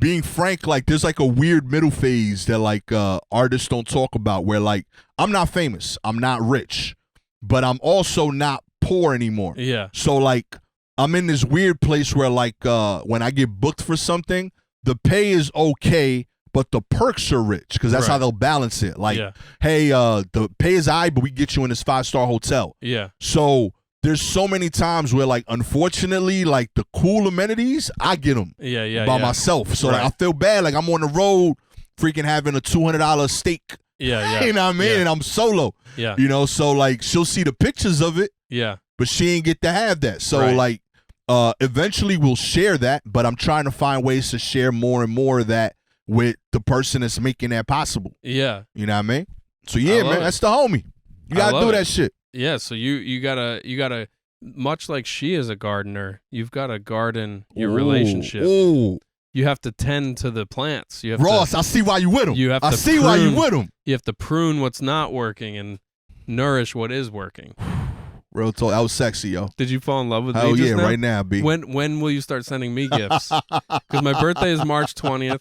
being frank, like there's like a weird middle phase that like artists don't talk about where like I'm not famous, I'm not rich, but I'm also not poor anymore. Yeah. So like I'm in this weird place where like when I get booked for something, the pay is okay, but the perks are rich because that's how they'll balance it. Like, hey, the pay is high, but we get you in this 5-star hotel. Yeah. So there's so many times where, like, unfortunately, like the cool amenities, I get them by myself. So like, I feel bad. Like I'm on the road, freaking having a $200 steak. Yeah. You know what I mean? And I'm solo. Yeah. So like she'll see the pictures of it. Yeah. But she ain't get to have that. So like, eventually we'll share that. But I'm trying to find ways to share more and more of that with the person that's making that possible. Yeah. You know what I mean? So yeah, man, that's the homie. You gotta do that shit. Yeah, so you gotta much like she is a gardener, you've gotta garden your relationship. Ooh. You have to tend to the plants. You have Ross, I see why you with him. I see why you with him. You have to prune what's not working and nourish what is working. Real talk. That was sexy, yo. Did you fall in love with me? Hell just yeah, now? right now, B. When will you start sending me gifts? Because my birthday is March 20th.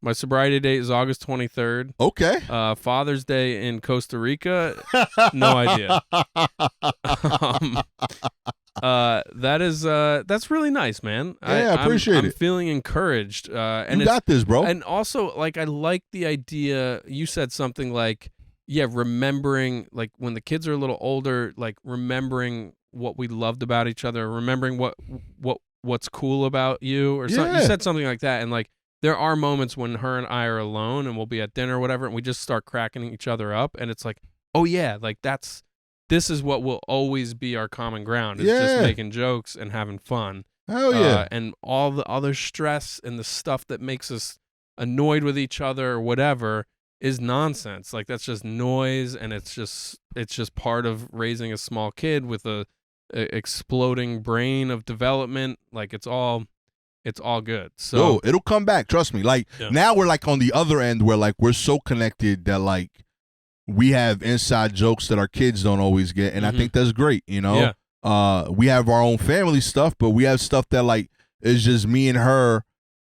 My sobriety date is August 23rd. Okay. Father's Day in Costa Rica. No idea. That's really nice, man. Yeah, I appreciate it. I'm feeling encouraged. And you got this, bro. And also, like, I like the idea. You said something like, remembering, like, when the kids are a little older, like, remembering what we loved about each other, remembering what's cool about you, or something. You said something like that, and like, there are moments when her and I are alone, and we'll be at dinner or whatever, and we just start cracking each other up, and it's like, oh yeah, like this is what will always be our common ground. It's just making jokes and having fun. Hell yeah. And all the other stress and the stuff that makes us annoyed with each other or whatever is nonsense. Like, that's just noise, and it's just part of raising a small kid with a exploding brain of development. Like, it's all good. So it'll come back, trust me. Like, now we're like on the other end where like we're so connected that like we have inside jokes that our kids don't always get, and I think that's great, we have our own family stuff, but we have stuff that like is just me and her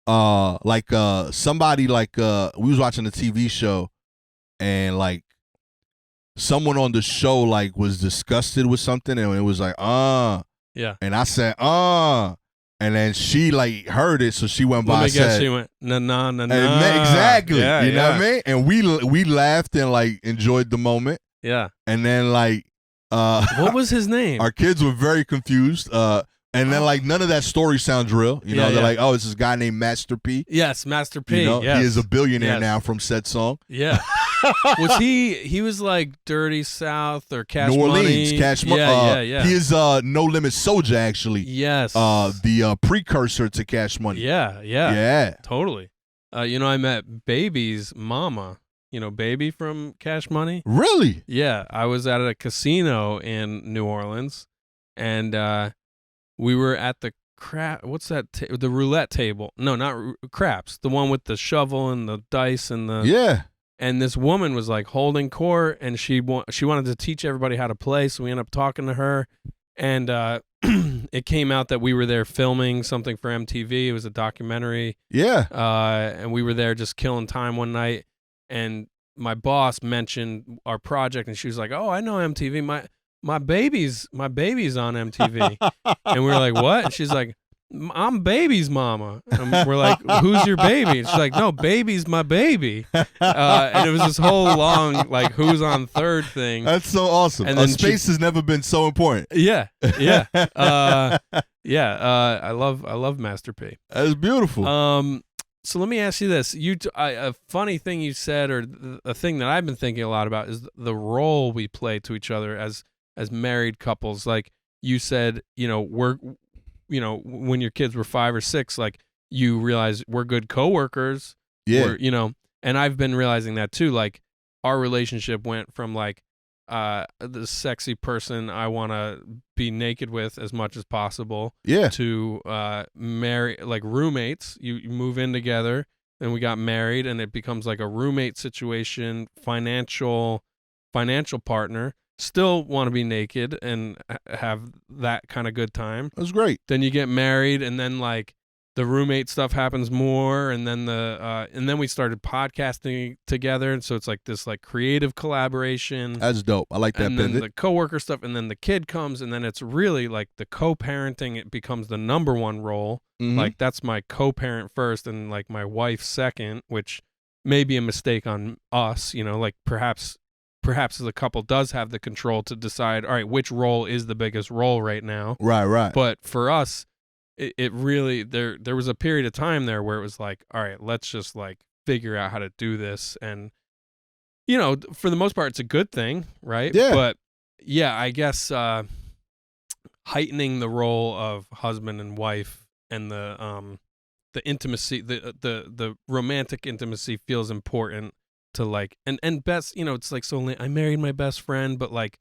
somebody we was watching a TV show, and like someone on the show like was disgusted with something, and it was like Yeah. and I said and then she like heard it, so she went by Let me and guess, said she went, nah. exactly. Yeah, you know yeah. what I mean? And we laughed and like enjoyed the moment, Yeah. and then like What was his name? our kids were very confused. And then like none of that story sounds real. You know, they're like, oh, it's this guy named Master P. Yes, Master P. You know, yes. he is a billionaire Yes. now from said song. Yeah. Was he was like Dirty South or Cash New Orleans, Money? Cash Money. Yeah. He is No Limit Soldier, actually. Yes. The precursor to Cash Money. Yeah. Totally. I met Baby's mama. You know, Baby from Cash Money? Really? Yeah. I was at a casino in New Orleans, and we were at the what's that? The roulette table. No, not craps. The one with the shovel and the dice and the... Yeah. And this woman was like holding court, and she wanted to teach everybody how to play. So we ended up talking to her, and it came out that we were there filming something for MTV. It was a documentary. Yeah. And we were there just killing time one night. And my boss mentioned our project, and she was like, "Oh, I know MTV. My baby's on MTV." And we were like, "What?" And she's like, "I'm Baby's mama." And we're like, "Who's your baby?" And she's like, "No, Baby's my baby." And it was this whole long, like, who's on third thing. That's so awesome. And then space has never been so important. Yeah. I love Master P. That's beautiful. So let me ask you this: a funny thing you said, or a thing that I've been thinking a lot about, is the role we play to each other as married couples. Like you said, when your kids were 5 or 6, like you realize we're good coworkers. Yeah. And I've been realizing that too. Like our relationship went from like the sexy person I want to be naked with as much as possible. Yeah. To marry, like roommates. You move in together, and we got married, and it becomes like a roommate situation. Financial partner. Still want to be naked and have that kind of good time. That's great. Then you get married, and then like the roommate stuff happens more, and then and then we started podcasting together, and so it's like this like creative collaboration. That's dope. I like that. And then the coworker stuff, and then the kid comes, and then it's really like the co-parenting. It becomes the number one role. Mhm. Like that's my co-parent first, and like my wife second, which may be a mistake on us. Like perhaps the couple does have the control to decide, all right, which role is the biggest role right now. Right. But for us, it really, there was a period of time there where it was like, all right, let's just like figure out how to do this. And, for the most part, it's a good thing, right? Yeah. But yeah, I guess heightening the role of husband and wife and the intimacy, the romantic intimacy feels important. To like and best, it's like, so I married my best friend, but like,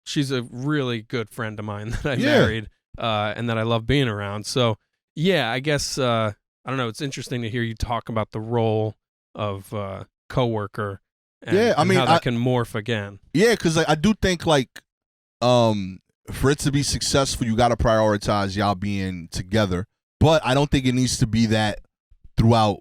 she's a really good friend of mine that I married, and that I love being around. So yeah, I guess I don't know. It's interesting to hear you talk about the role of coworker. And, how that can morph again. Yeah, because I do think like for it to be successful, you got to prioritize y'all being together. But I don't think it needs to be that throughout,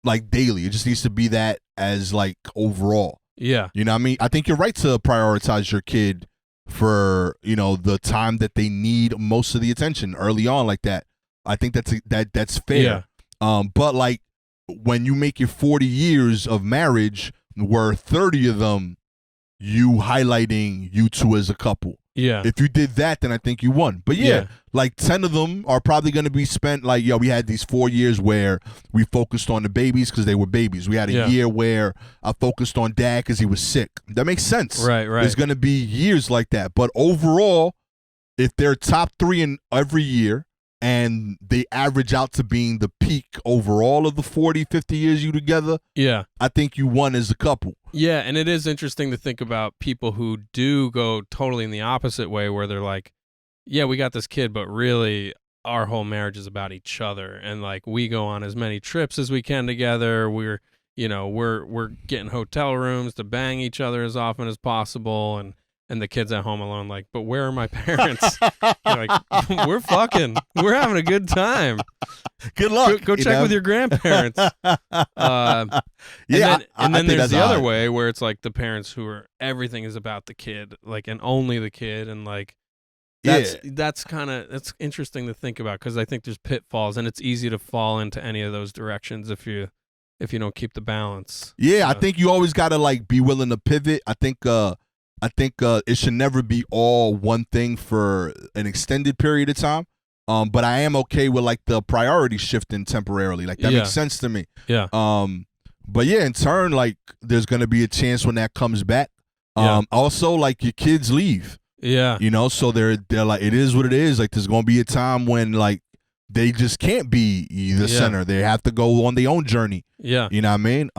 like daily. It just needs to be that as like overall. Yeah. You know what I mean? I think you're right to prioritize your kid for, the time that they need most of the attention early on like that. I think that's fair. Yeah. But like when you make your 40 years of marriage, where 30 of them you highlighting you two as a couple. Yeah. If you did that, then I think you won. But yeah, like 10 of them are probably going to be spent like, we had these 4 years where we focused on the babies because they were babies. We had a year where I focused on dad because he was sick. That makes sense. Right. There's going to be years like that. But overall, if they're top 3 in every year and they average out to being the peak overall of the 40, 50 years you together, I think you won as a couple. Yeah, and it is interesting to think about people who do go totally in the opposite way, where they're like, yeah, we got this kid, but really our whole marriage is about each other, and like we go on as many trips as we can together. We're getting hotel rooms to bang each other as often as possible, and the kids at home alone, like, but where are my parents? Like, we're fucking, we're having a good time. Good luck. Go check with your grandparents. And then there's the other way where it's like the parents who are everything is about the kid, like, and only the kid, and like that's interesting to think about because I think there's pitfalls and it's easy to fall into any of those directions if you don't keep the balance. Yeah, I think you always gotta like be willing to pivot. I think it should never be all one thing for an extended period of time. But I am okay with like the priority shifting temporarily. Like that makes sense to me. Yeah. But yeah, in turn, like there's gonna be a chance when that comes back. Also, like your kids leave. Yeah. You know, so they're like, it is what it is. Like there's gonna be a time when like they just can't be the center. They have to go on their own journey. Yeah. You know what I mean?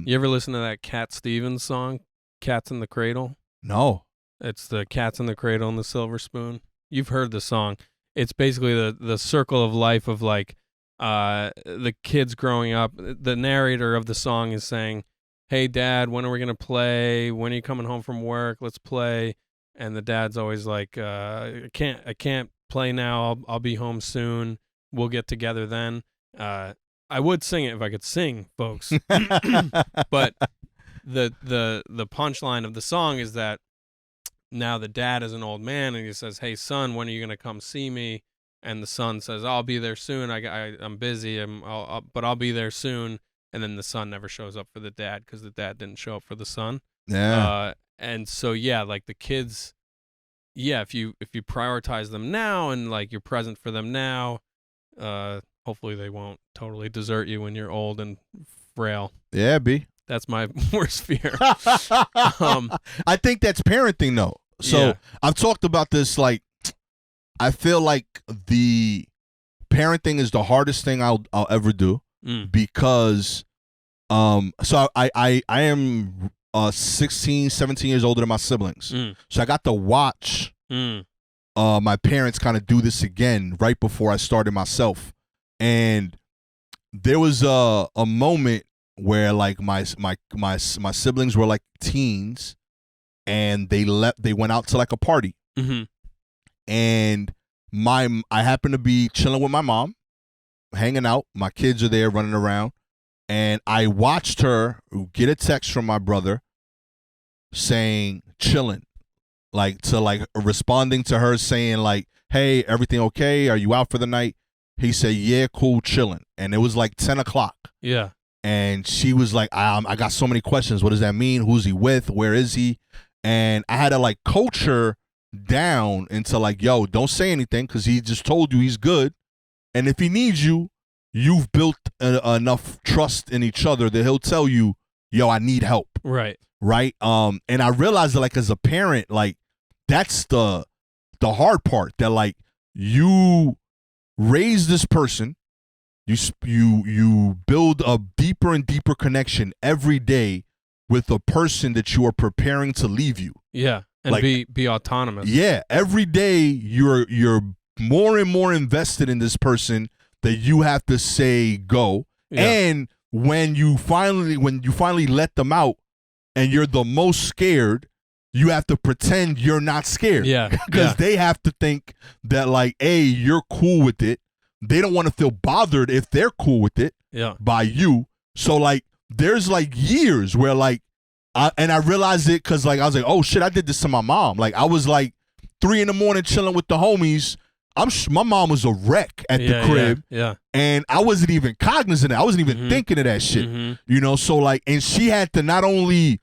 You ever listen to that Cat Stevens song, Cats in the Cradle? No. It's the Cats in the Cradle and the Silver Spoon. You've heard the song. It's basically the circle of life of like the kids growing up. The narrator of the song is saying, "Hey, Dad, when are we gonna play? When are you coming home from work? Let's play." And the dad's always like, "I can't play now. I'll be home soon. We'll get together then." I would sing it if I could sing, folks. But the punchline of the song is that now the dad is an old man and he says, "Hey son, when are you gonna come see me?" And the son says, "I'll be there soon. I'm busy. But I'll be there soon." And then the son never shows up for the dad because the dad didn't show up for the son. Yeah. And so like the kids, if you prioritize them now and like you're present for them now, hopefully they won't totally desert you when you're old and frail. Yeah, B. That's my worst fear. I think that's parenting though. So I've talked about this. Like, I feel like the parenting is the hardest thing I'll ever do because, so I am 16, 17 years older than my siblings. So I got to watch my parents kind of do this again right before I started myself. And there was a moment where like my siblings were like teens and they went out to like a party. And I happened to be chilling with my mom, hanging out. My kids are there running around. And I watched her get a text from my brother saying, chilling, like responding to her saying like, "Hey, everything okay? Are you out for the night?" He said, "Yeah, cool, chilling." And it was like 10 o'clock. Yeah. And she was like, I got so many questions. What does that mean? Who's he with? Where is he? And I had to like coach her down into like, yo, don't say anything because he just told you he's good. And if he needs you, you've built enough trust in each other that he'll tell you, yo, I need help. Right. Right. And I realized that like as a parent, like that's the hard part, that like you raise this person, you build a deeper and deeper connection every day with a person that you are preparing to leave you. Yeah. And like, be autonomous. Yeah. Every day you're more and more invested in this person that you have to say go. Yeah. And when you finally let them out and you're the most scared, you have to pretend you're not scared. Yeah. Because they have to think that like, A, you're cool with it. They don't want to feel bothered if they're cool with it by you. So like there's like years where like I realized it because like I was like, oh shit, I did this to my mom. Like I was like 3 a.m. chilling with the homies. My mom was a wreck at the crib. Yeah. And I wasn't even cognizant of it. I wasn't even thinking of that shit. You know, so like, and she had to not only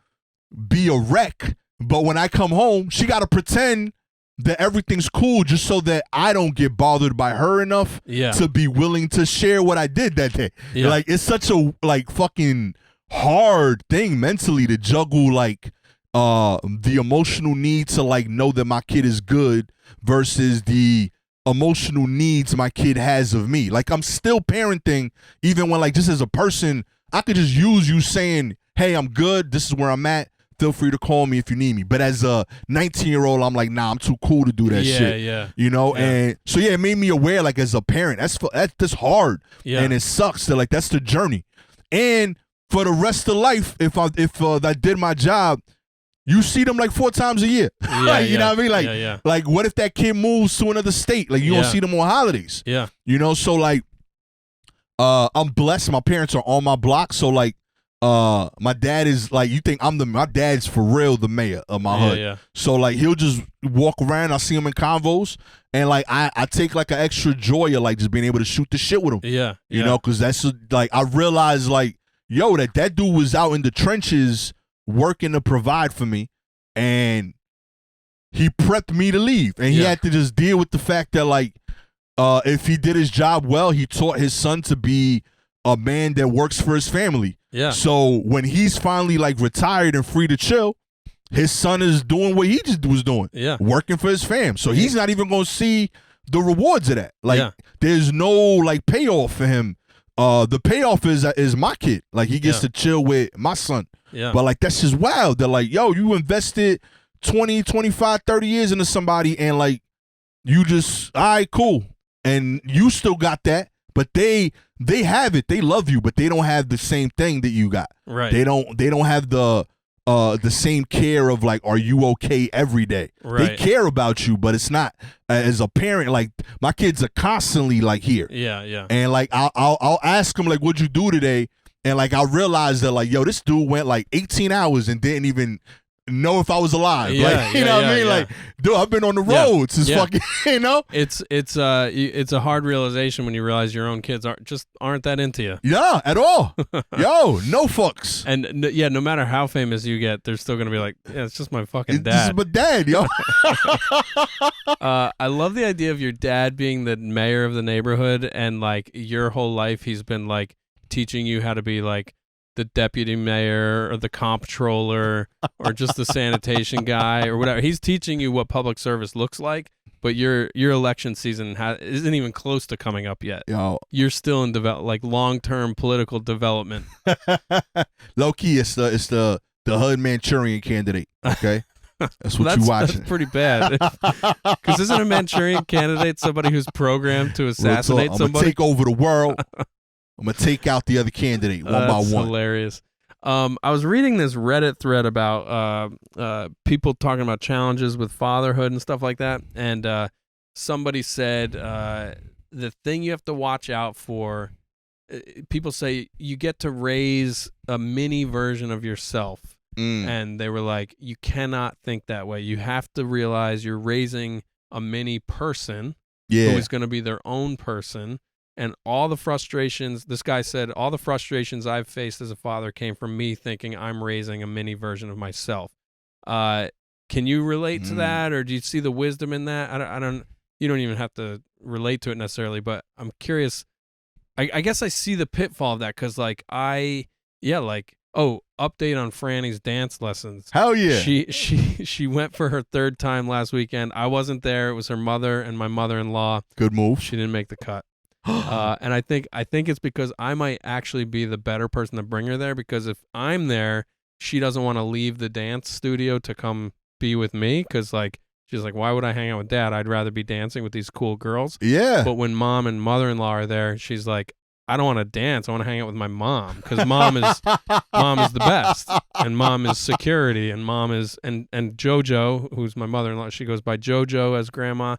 be a wreck, but when I come home, she got to pretend that everything's cool just so that I don't get bothered by her enough to be willing to share what I did that day. Yeah. Like, it's such a like fucking hard thing mentally to juggle like the emotional need to like know that my kid is good versus the emotional needs my kid has of me. Like I'm still parenting even when like just as a person, I could just use you saying, "Hey, I'm good. This is where I'm at. Feel free to call me if you need me." But as a 19-year-old, I'm like, nah, I'm too cool to do that shit. Yeah. You know? Yeah. And so it made me aware, like as a parent, that's hard. Yeah. And it sucks that like that's the journey. And for the rest of life, if I did my job, you see them like 4 times a year. Like, you know what I mean? Like, like what if that kid moves to another state? Like you don't see them on holidays. Yeah. You know, so like I'm blessed. My parents are on my block, so like, my dad is like, you think my dad's for real the mayor of my hood. Yeah. So like, he'll just walk around. I see him in convos, and like, I take like an extra joy of like just being able to shoot the shit with him. Yeah. You know, because that's like, I realized like, yo, that dude was out in the trenches working to provide for me, and he prepped me to leave, and he had to just deal with the fact that like, if he did his job well, he taught his son to be a man that works for his family. Yeah. So when he's finally like retired and free to chill, his son is doing what he just was doing. Yeah. Working for his fam. So he's not even gonna see the rewards of that. Like, there's no like payoff for him. The payoff is my kid. Like, he gets to chill with my son. Yeah. But like, that's just wild. They're like, yo, you invested 20, 25, 30 years into somebody, and like, you just, all right, cool. And you still got that, but they have it. They love you, but they don't have the same thing that you got. Right. They don't have the same care of like, are you okay every day? Right. They care about you, but it's not as a parent. Like, my kids are constantly like here. Yeah. And like, I'll ask them like, what'd you do today? And like, I realized that like, yo, this dude went like 18 hours and didn't even know if I was alive. Yeah, like, you know what I mean? Like, dude, I've been on the road since fucking, you know? It's a hard realization when you realize your own kids aren't that into you. Yeah, at all. Yo, no fucks. And no matter how famous you get, they're still gonna be like, yeah, it's just my fucking This is dad. my dad, yo. I love the idea of your dad being the mayor of the neighborhood, and like your whole life he's been like teaching you how to be like the deputy mayor or the comptroller or just the sanitation guy or whatever. He's teaching you what public service looks like, but your election season isn't even close to coming up yet. Yo, you're still in long-term political development. Low key, it's the hood Manchurian candidate. Okay, that's what you watching. That's pretty bad. Because isn't a Manchurian candidate somebody who's programmed to assassinate I'm somebody? gonna take over the world. I'm gonna take out the other candidate one by one. Hilarious. I was reading this Reddit thread about people talking about challenges with fatherhood and stuff like that, and somebody said the thing you have to watch out for. People say you get to raise a mini version of yourself, and they were like, you cannot think that way. You have to realize you're raising a mini person who is going to be their own person. And all the frustrations, this guy said, all the frustrations I've faced as a father came from me thinking I'm raising a mini version of myself. Can you relate to that, or do you see the wisdom in that? I don't. You don't even have to relate to it necessarily, but I'm curious. I guess I see the pitfall of that because, like, update on Franny's dance lessons. Hell yeah. She went for her third time last weekend. I wasn't there. It was her mother and my mother-in-law. Good move. She didn't make the cut. And I think it's because I might actually be the better person to bring her there, because if I'm there, she doesn't want to leave the dance studio to come be with me, because like she's like, why would I hang out with dad? I'd rather be dancing with these cool girls. Yeah. But when mom and mother-in-law are there, she's like, I don't want to dance. I want to hang out with my mom, because mom is the best, and mom is security, and mom is and JoJo, who's my mother-in-law, she goes by JoJo as grandma.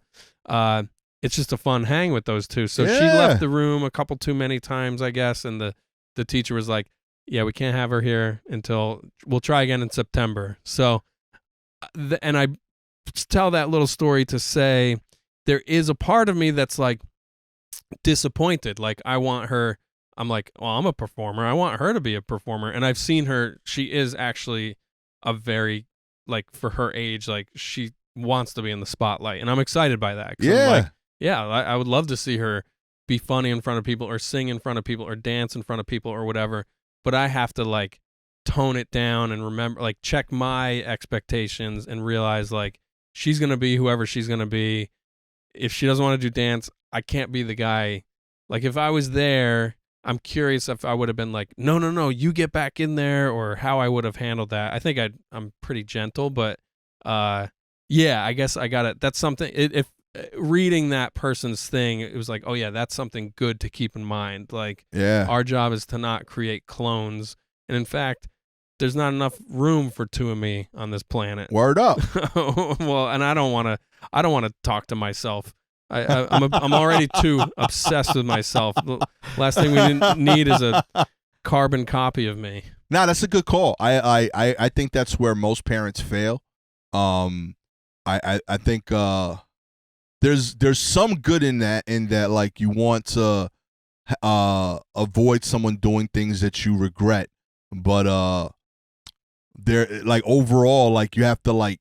It's just a fun hang with those two. So she left the room a couple too many times, I guess, and the teacher was like, yeah, we can't have her here until we'll try again in September. So, and I tell that little story to say there is a part of me that's like disappointed. Like, I want her, I'm like, well, I'm a performer. I want her to be a performer. And I've seen her, she is actually a very, like, for her age, like, she wants to be in the spotlight. And I'm excited by that. Yeah. I'm like, yeah, I would love to see her be funny in front of people, or sing in front of people, or dance in front of people, or whatever. But I have to like tone it down and remember, like, check my expectations and realize like she's going to be whoever she's going to be. If she doesn't want to do dance, I can't be the guy. Like, if I was there, I'm curious if I would have been like, no, you get back in there, or how I would have handled that. I think I'm pretty gentle, but yeah, I guess I got it. That's something, if reading that person's thing, it was like, oh yeah, that's something good to keep in mind. Like, our job is to not create clones, and in fact, there's not enough room for two of me on this planet. Word up. Well, and I don't want to talk to myself I'm already too obsessed with myself. The last thing we need is a carbon copy of me. Nah, that's a good call. I think that's where most parents fail. I think there's some good in that like you want to avoid someone doing things that you regret, but they're like overall like you have to like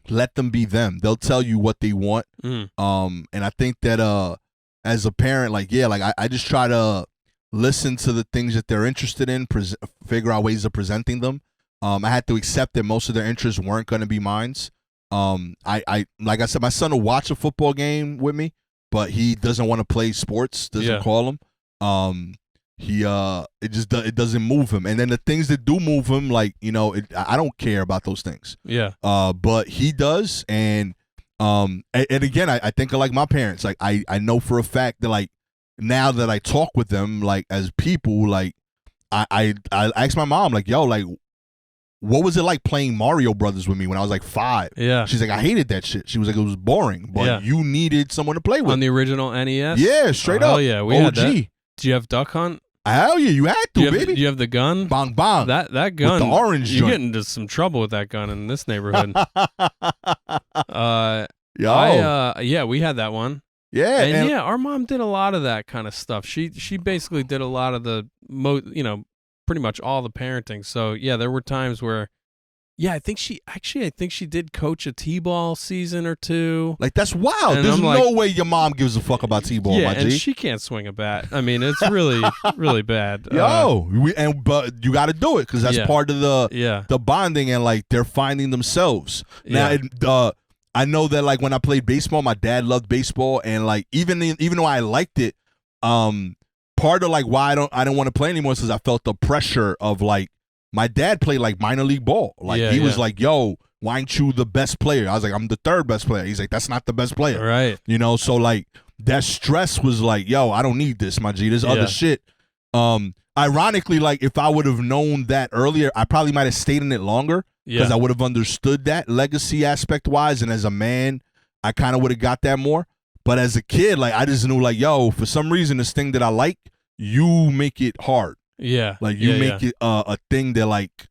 let them be them. They'll tell you what they want. And I think that as a parent, like I just try to listen to the things that they're interested in, figure out ways of presenting them. I had to accept that most of their interests weren't going to be mine. I like I said, my son will watch a football game with me, but he doesn't want to play sports. Doesn't call him. It doesn't move him. And then the things that do move him, like I don't care about those things. Yeah. But he does, and again, I think like my parents. Like I know for a fact that like now that I talk with them like as people, like I asked my mom like, yo, like, what was it like playing Mario Brothers with me when I was like 5? Yeah. She's like, I hated that shit. She was like, it was boring, but you needed someone to play with. On the original NES? Yeah, straight up. Oh, yeah. We had that. Do you have Duck Hunt? Hell yeah, you had to, baby. Do you have the gun? Bong bong. That gun. With the orange You joint. get into some trouble with that gun in this neighborhood. Yo. We had that one. Yeah. And our mom did a lot of that kind of stuff. She basically did a lot of the pretty much all the parenting. So yeah, there were times where I think she did coach a T-ball season or two. Like that's wild. And There's I'm no way your mom gives a fuck about T-ball, yeah, my and G. she can't swing a bat. I mean, it's really really bad. But you got to do it because that's part of the bonding, and like they're finding themselves. Now, I know that like when I played baseball, my dad loved baseball, and like even though I liked it, part of like why I don't want to play anymore is because I felt the pressure of like my dad played like minor league ball. Like he was like, yo, why aren't you the best player? I was like, I'm the third best player. He's like, that's not the best player. Right. So like that stress was like, yo, I don't need this, my G. There's other shit. Ironically, like if I would have known that earlier, I probably might have stayed in it longer because I would have understood that legacy aspect wise. And as a man, I kind of would have got that more. But as a kid, like I just knew like, yo, for some reason, this thing that I like, you make it hard. Yeah. Like you make it a thing that like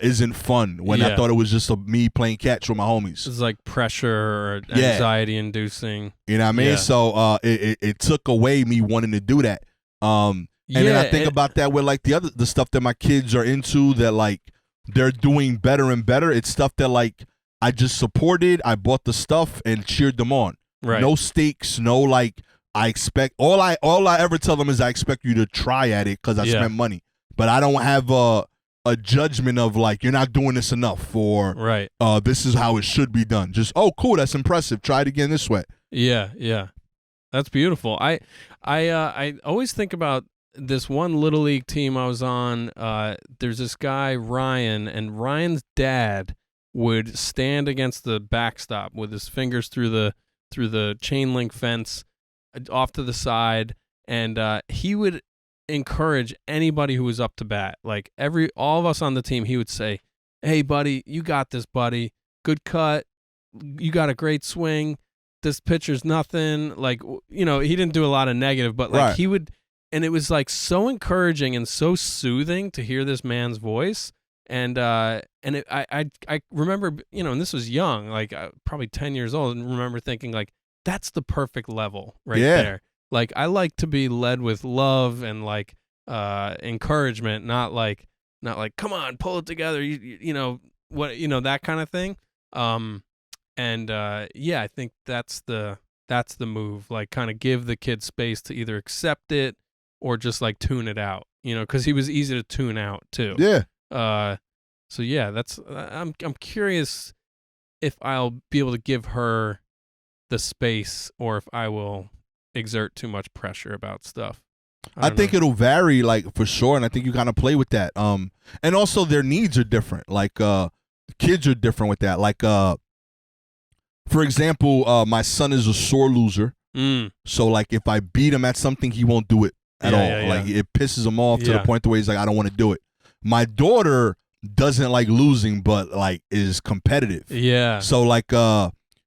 isn't fun when I thought it was just me playing catch with my homies. It's like pressure or anxiety inducing. You know what I mean? So it took away me wanting to do that. And then I think about that with like the stuff that my kids are into that like they're doing better and better. It's stuff that like I just supported, I bought the stuff and cheered them on. Right. No stakes, no like I expect all I ever tell them is I expect you to try at it because I spent money. But I don't have a judgment of like you're not doing this enough or this is how it should be done. Just cool, that's impressive. Try it again this way. Yeah. That's beautiful. I always think about this one little league team I was on. There's this guy Ryan, and Ryan's dad would stand against the backstop with his fingers through the chain link fence off to the side, and he would encourage anybody who was up to bat. Like all of us on the team, he would say, "Hey, buddy, you got this, buddy. Good cut. You got a great swing. This pitcher's nothing." Like, he didn't do a lot of negative, but like he would, and it was like so encouraging and so soothing to hear this man's voice. And I remember, and this was young, like probably 10 years old, and remember thinking like, that's the perfect level there. Like I like to be led with love and like encouragement, not like come on, pull it together, that kind of thing. I think that's the move. Like kind of give the kid space to either accept it or just like tune it out. Because he was easy to tune out too. Yeah. So yeah, that's I'm curious if I'll be able to give her the space or if I will exert too much pressure about stuff. I think it'll vary, like for sure, and I think you kind of play with that. And also their needs are different. Like kids are different with that. Like for example, my son is a sore loser. So like if I beat him at something, he won't do it at all. Yeah. Like it pisses him off to the point where he's like, I don't want to do it. My daughter doesn't like losing, but like is competitive. Yeah. So like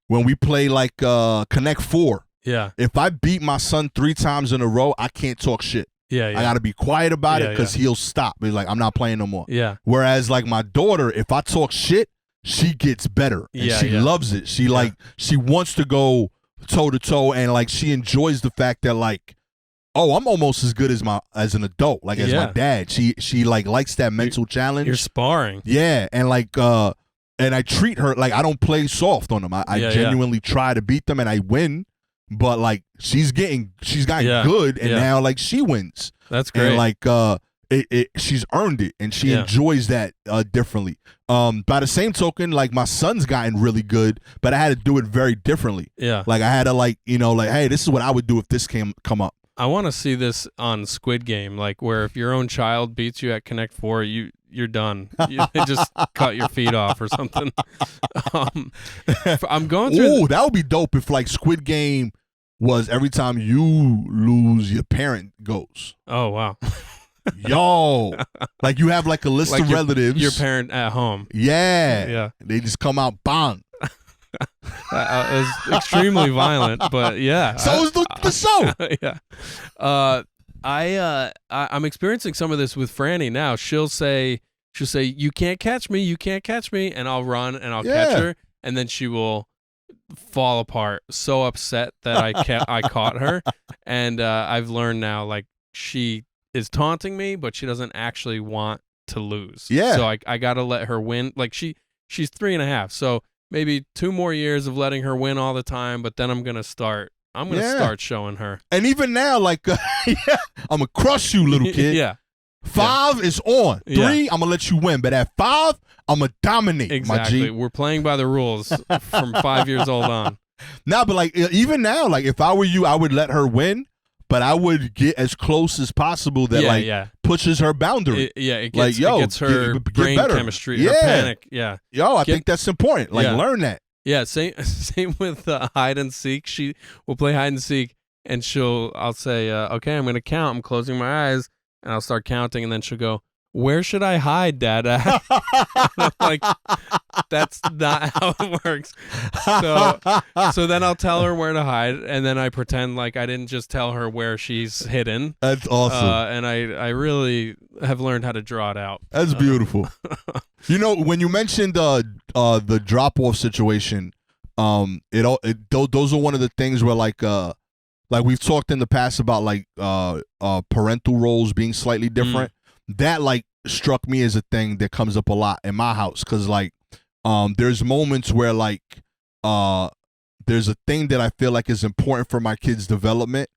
when we play like Connect 4. Yeah. If I beat my son 3 times in a row, I can't talk shit. Yeah. I got to be quiet about it Yeah, because he'll stop. He's like, I'm not playing no more. Yeah. Whereas like my daughter, if I talk shit, she gets better. And she loves it. She like, she wants to go toe to toe, and like she enjoys the fact that like, oh, I'm almost as good as an adult, like as my dad. She like likes that mental challenge. You're sparring. Yeah, and like and I treat her like I don't play soft on them. I genuinely try to beat them and I win, but like she's gotten good, and now like she wins. That's great. And like she's earned it, and she enjoys that differently. By the same token, like my son's gotten really good, but I had to do it very differently. Yeah, like I had to like like, hey, this is what I would do if this come up. I want to see this on Squid Game, like where if your own child beats you at Connect 4, you're done. They just cut your feet off or something. I'm going through. Ooh, that would be dope if like Squid Game was every time you lose, your parent goes. Oh wow. Yo, like you have like a list of relatives. Your parent at home. Yeah. They just come out, bang. It was extremely violent, but yeah. So is the show. Yeah. I'm experiencing some of this with Franny now. She'll say, "You can't catch me, you can't catch me," and I'll run and I'll catch her, and then she will fall apart, so upset that I caught her, and I've learned now like she is taunting me, but she doesn't actually want to lose. Yeah. So I gotta let her win. Like she's 3.5, so. Maybe 2 more years of letting her win all the time, but then I'm gonna start showing her. And even now, like, I'm gonna crush you, little kid. Yeah. 5 is on. 3, I'm gonna let you win, but at 5, I'm gonna dominate. Exactly. My G. We're playing by the rules from 5 years old on. Nah, but like even now, like if I were you, I would let her win, but I would get as close as possible that pushes her boundary. It gets her brain chemistry, her panic. Yeah. Yo, I think that's important. Like learn that. Yeah, same with hide and seek. She will play hide and seek, and I'll say, okay, I'm going to count. I'm closing my eyes, and I'll start counting, and then she'll go, where should I hide, Dad? I'm like, that's not how it works. So then I'll tell her where to hide, and then I pretend like I didn't just tell her where she's hidden. That's awesome. And I really have learned how to draw it out. That's beautiful. When you mentioned the drop-off situation, those are one of the things where like we've talked in the past about like parental roles being slightly different. That like struck me as a thing that comes up a lot in my house, because like there's moments where like there's a thing that I feel like is important for my kids' development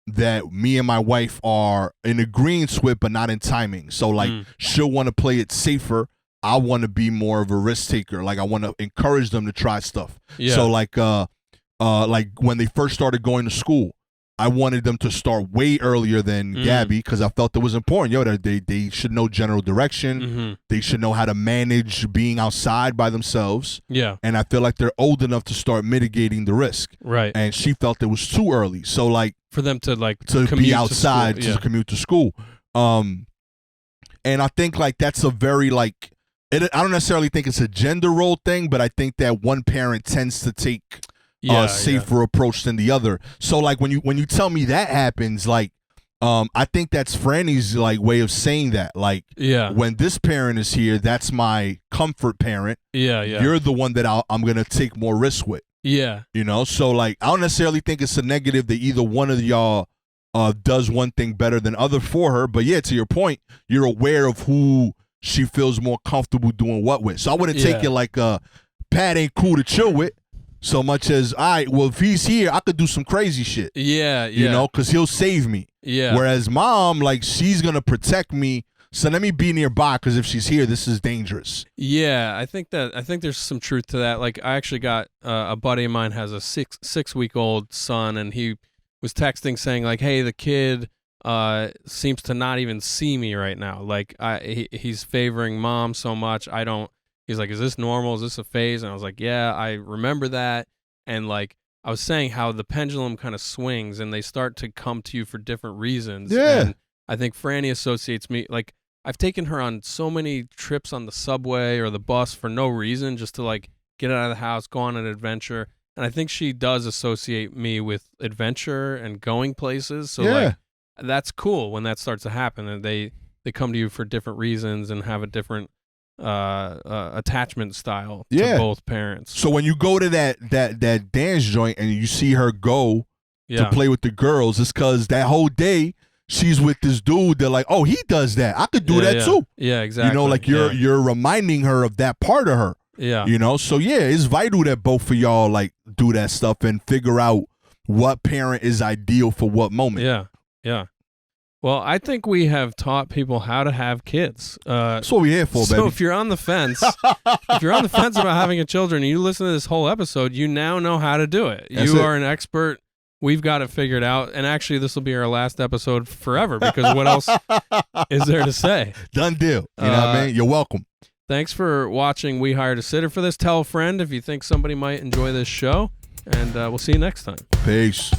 that me and my wife are in agreement with, but not in timing. So like she'll want to play it safer. I want to be more of a risk taker. Like I want to encourage them to try stuff. Yeah. So like when they first started going to school, I wanted them to start way earlier than Gabby, because I felt it was important. They should know general direction. Mm-hmm. They should know how to manage being outside by themselves. Yeah. And I feel like they're old enough to start mitigating the risk. Right. And she felt it was too early. So like for them to like be outside to commute to school. And I think like that's a very like I don't necessarily think it's a gender role thing, but I think that one parent tends to take safer approach than the other. So like when you tell me that happens, like I think that's Franny's like way of saying that. Like when this parent is here, that's my comfort parent. Yeah. You're the one that I'm gonna take more risk with. Yeah. So like I don't necessarily think it's a negative that either one of y'all does one thing better than other for her. But yeah, to your point, you're aware of who she feels more comfortable doing what with. So I wouldn't take it like Pat ain't cool to chill with. So much as, all right, well, if he's here, I could do some crazy shit. Yeah. Because he'll save me. Yeah. Whereas mom, like, she's going to protect me. So let me be nearby, because if she's here, this is dangerous. Yeah, I think there's some truth to that. Like, I actually got a buddy of mine has a six-week-old son, and he was texting saying, like, hey, the kid seems to not even see me right now. Like, he's favoring mom so much. He's like, is this normal? Is this a phase? And I was like, yeah, I remember that. And like, I was saying how the pendulum kind of swings and they start to come to you for different reasons. Yeah. And I think Franny associates me, like, I've taken her on so many trips on the subway or the bus for no reason, just to like get out of the house, go on an adventure. And I think she does associate me with adventure and going places. So Yeah. like that's cool when that starts to happen, and they come to you for different reasons and have a different attachment style to Yeah. both parents. So when you go to that dance joint and you see her go to play with the girls, it's because that whole day she's with this dude. They're like, oh, he does that. I could do that too. Yeah, exactly. You know, like you're reminding her of that part of her. Yeah. You know, so yeah, it's vital that both of y'all like do that stuff and figure out what parent is ideal for what moment. Yeah. Yeah. Well, I think we have taught people how to have kids. That's what we're here for, so baby. if you're on the fence, about having a children, and you listen to this whole episode, you now know how to do it. That's you it. are an expert. We've got it figured out. And actually, this will be our last episode forever, because what else is there to say? Done deal. You know what I mean? You're welcome. Thanks for watching We Hired a Sitter for this. Tell a friend if you think somebody might enjoy this show. And we'll see you next time. Peace.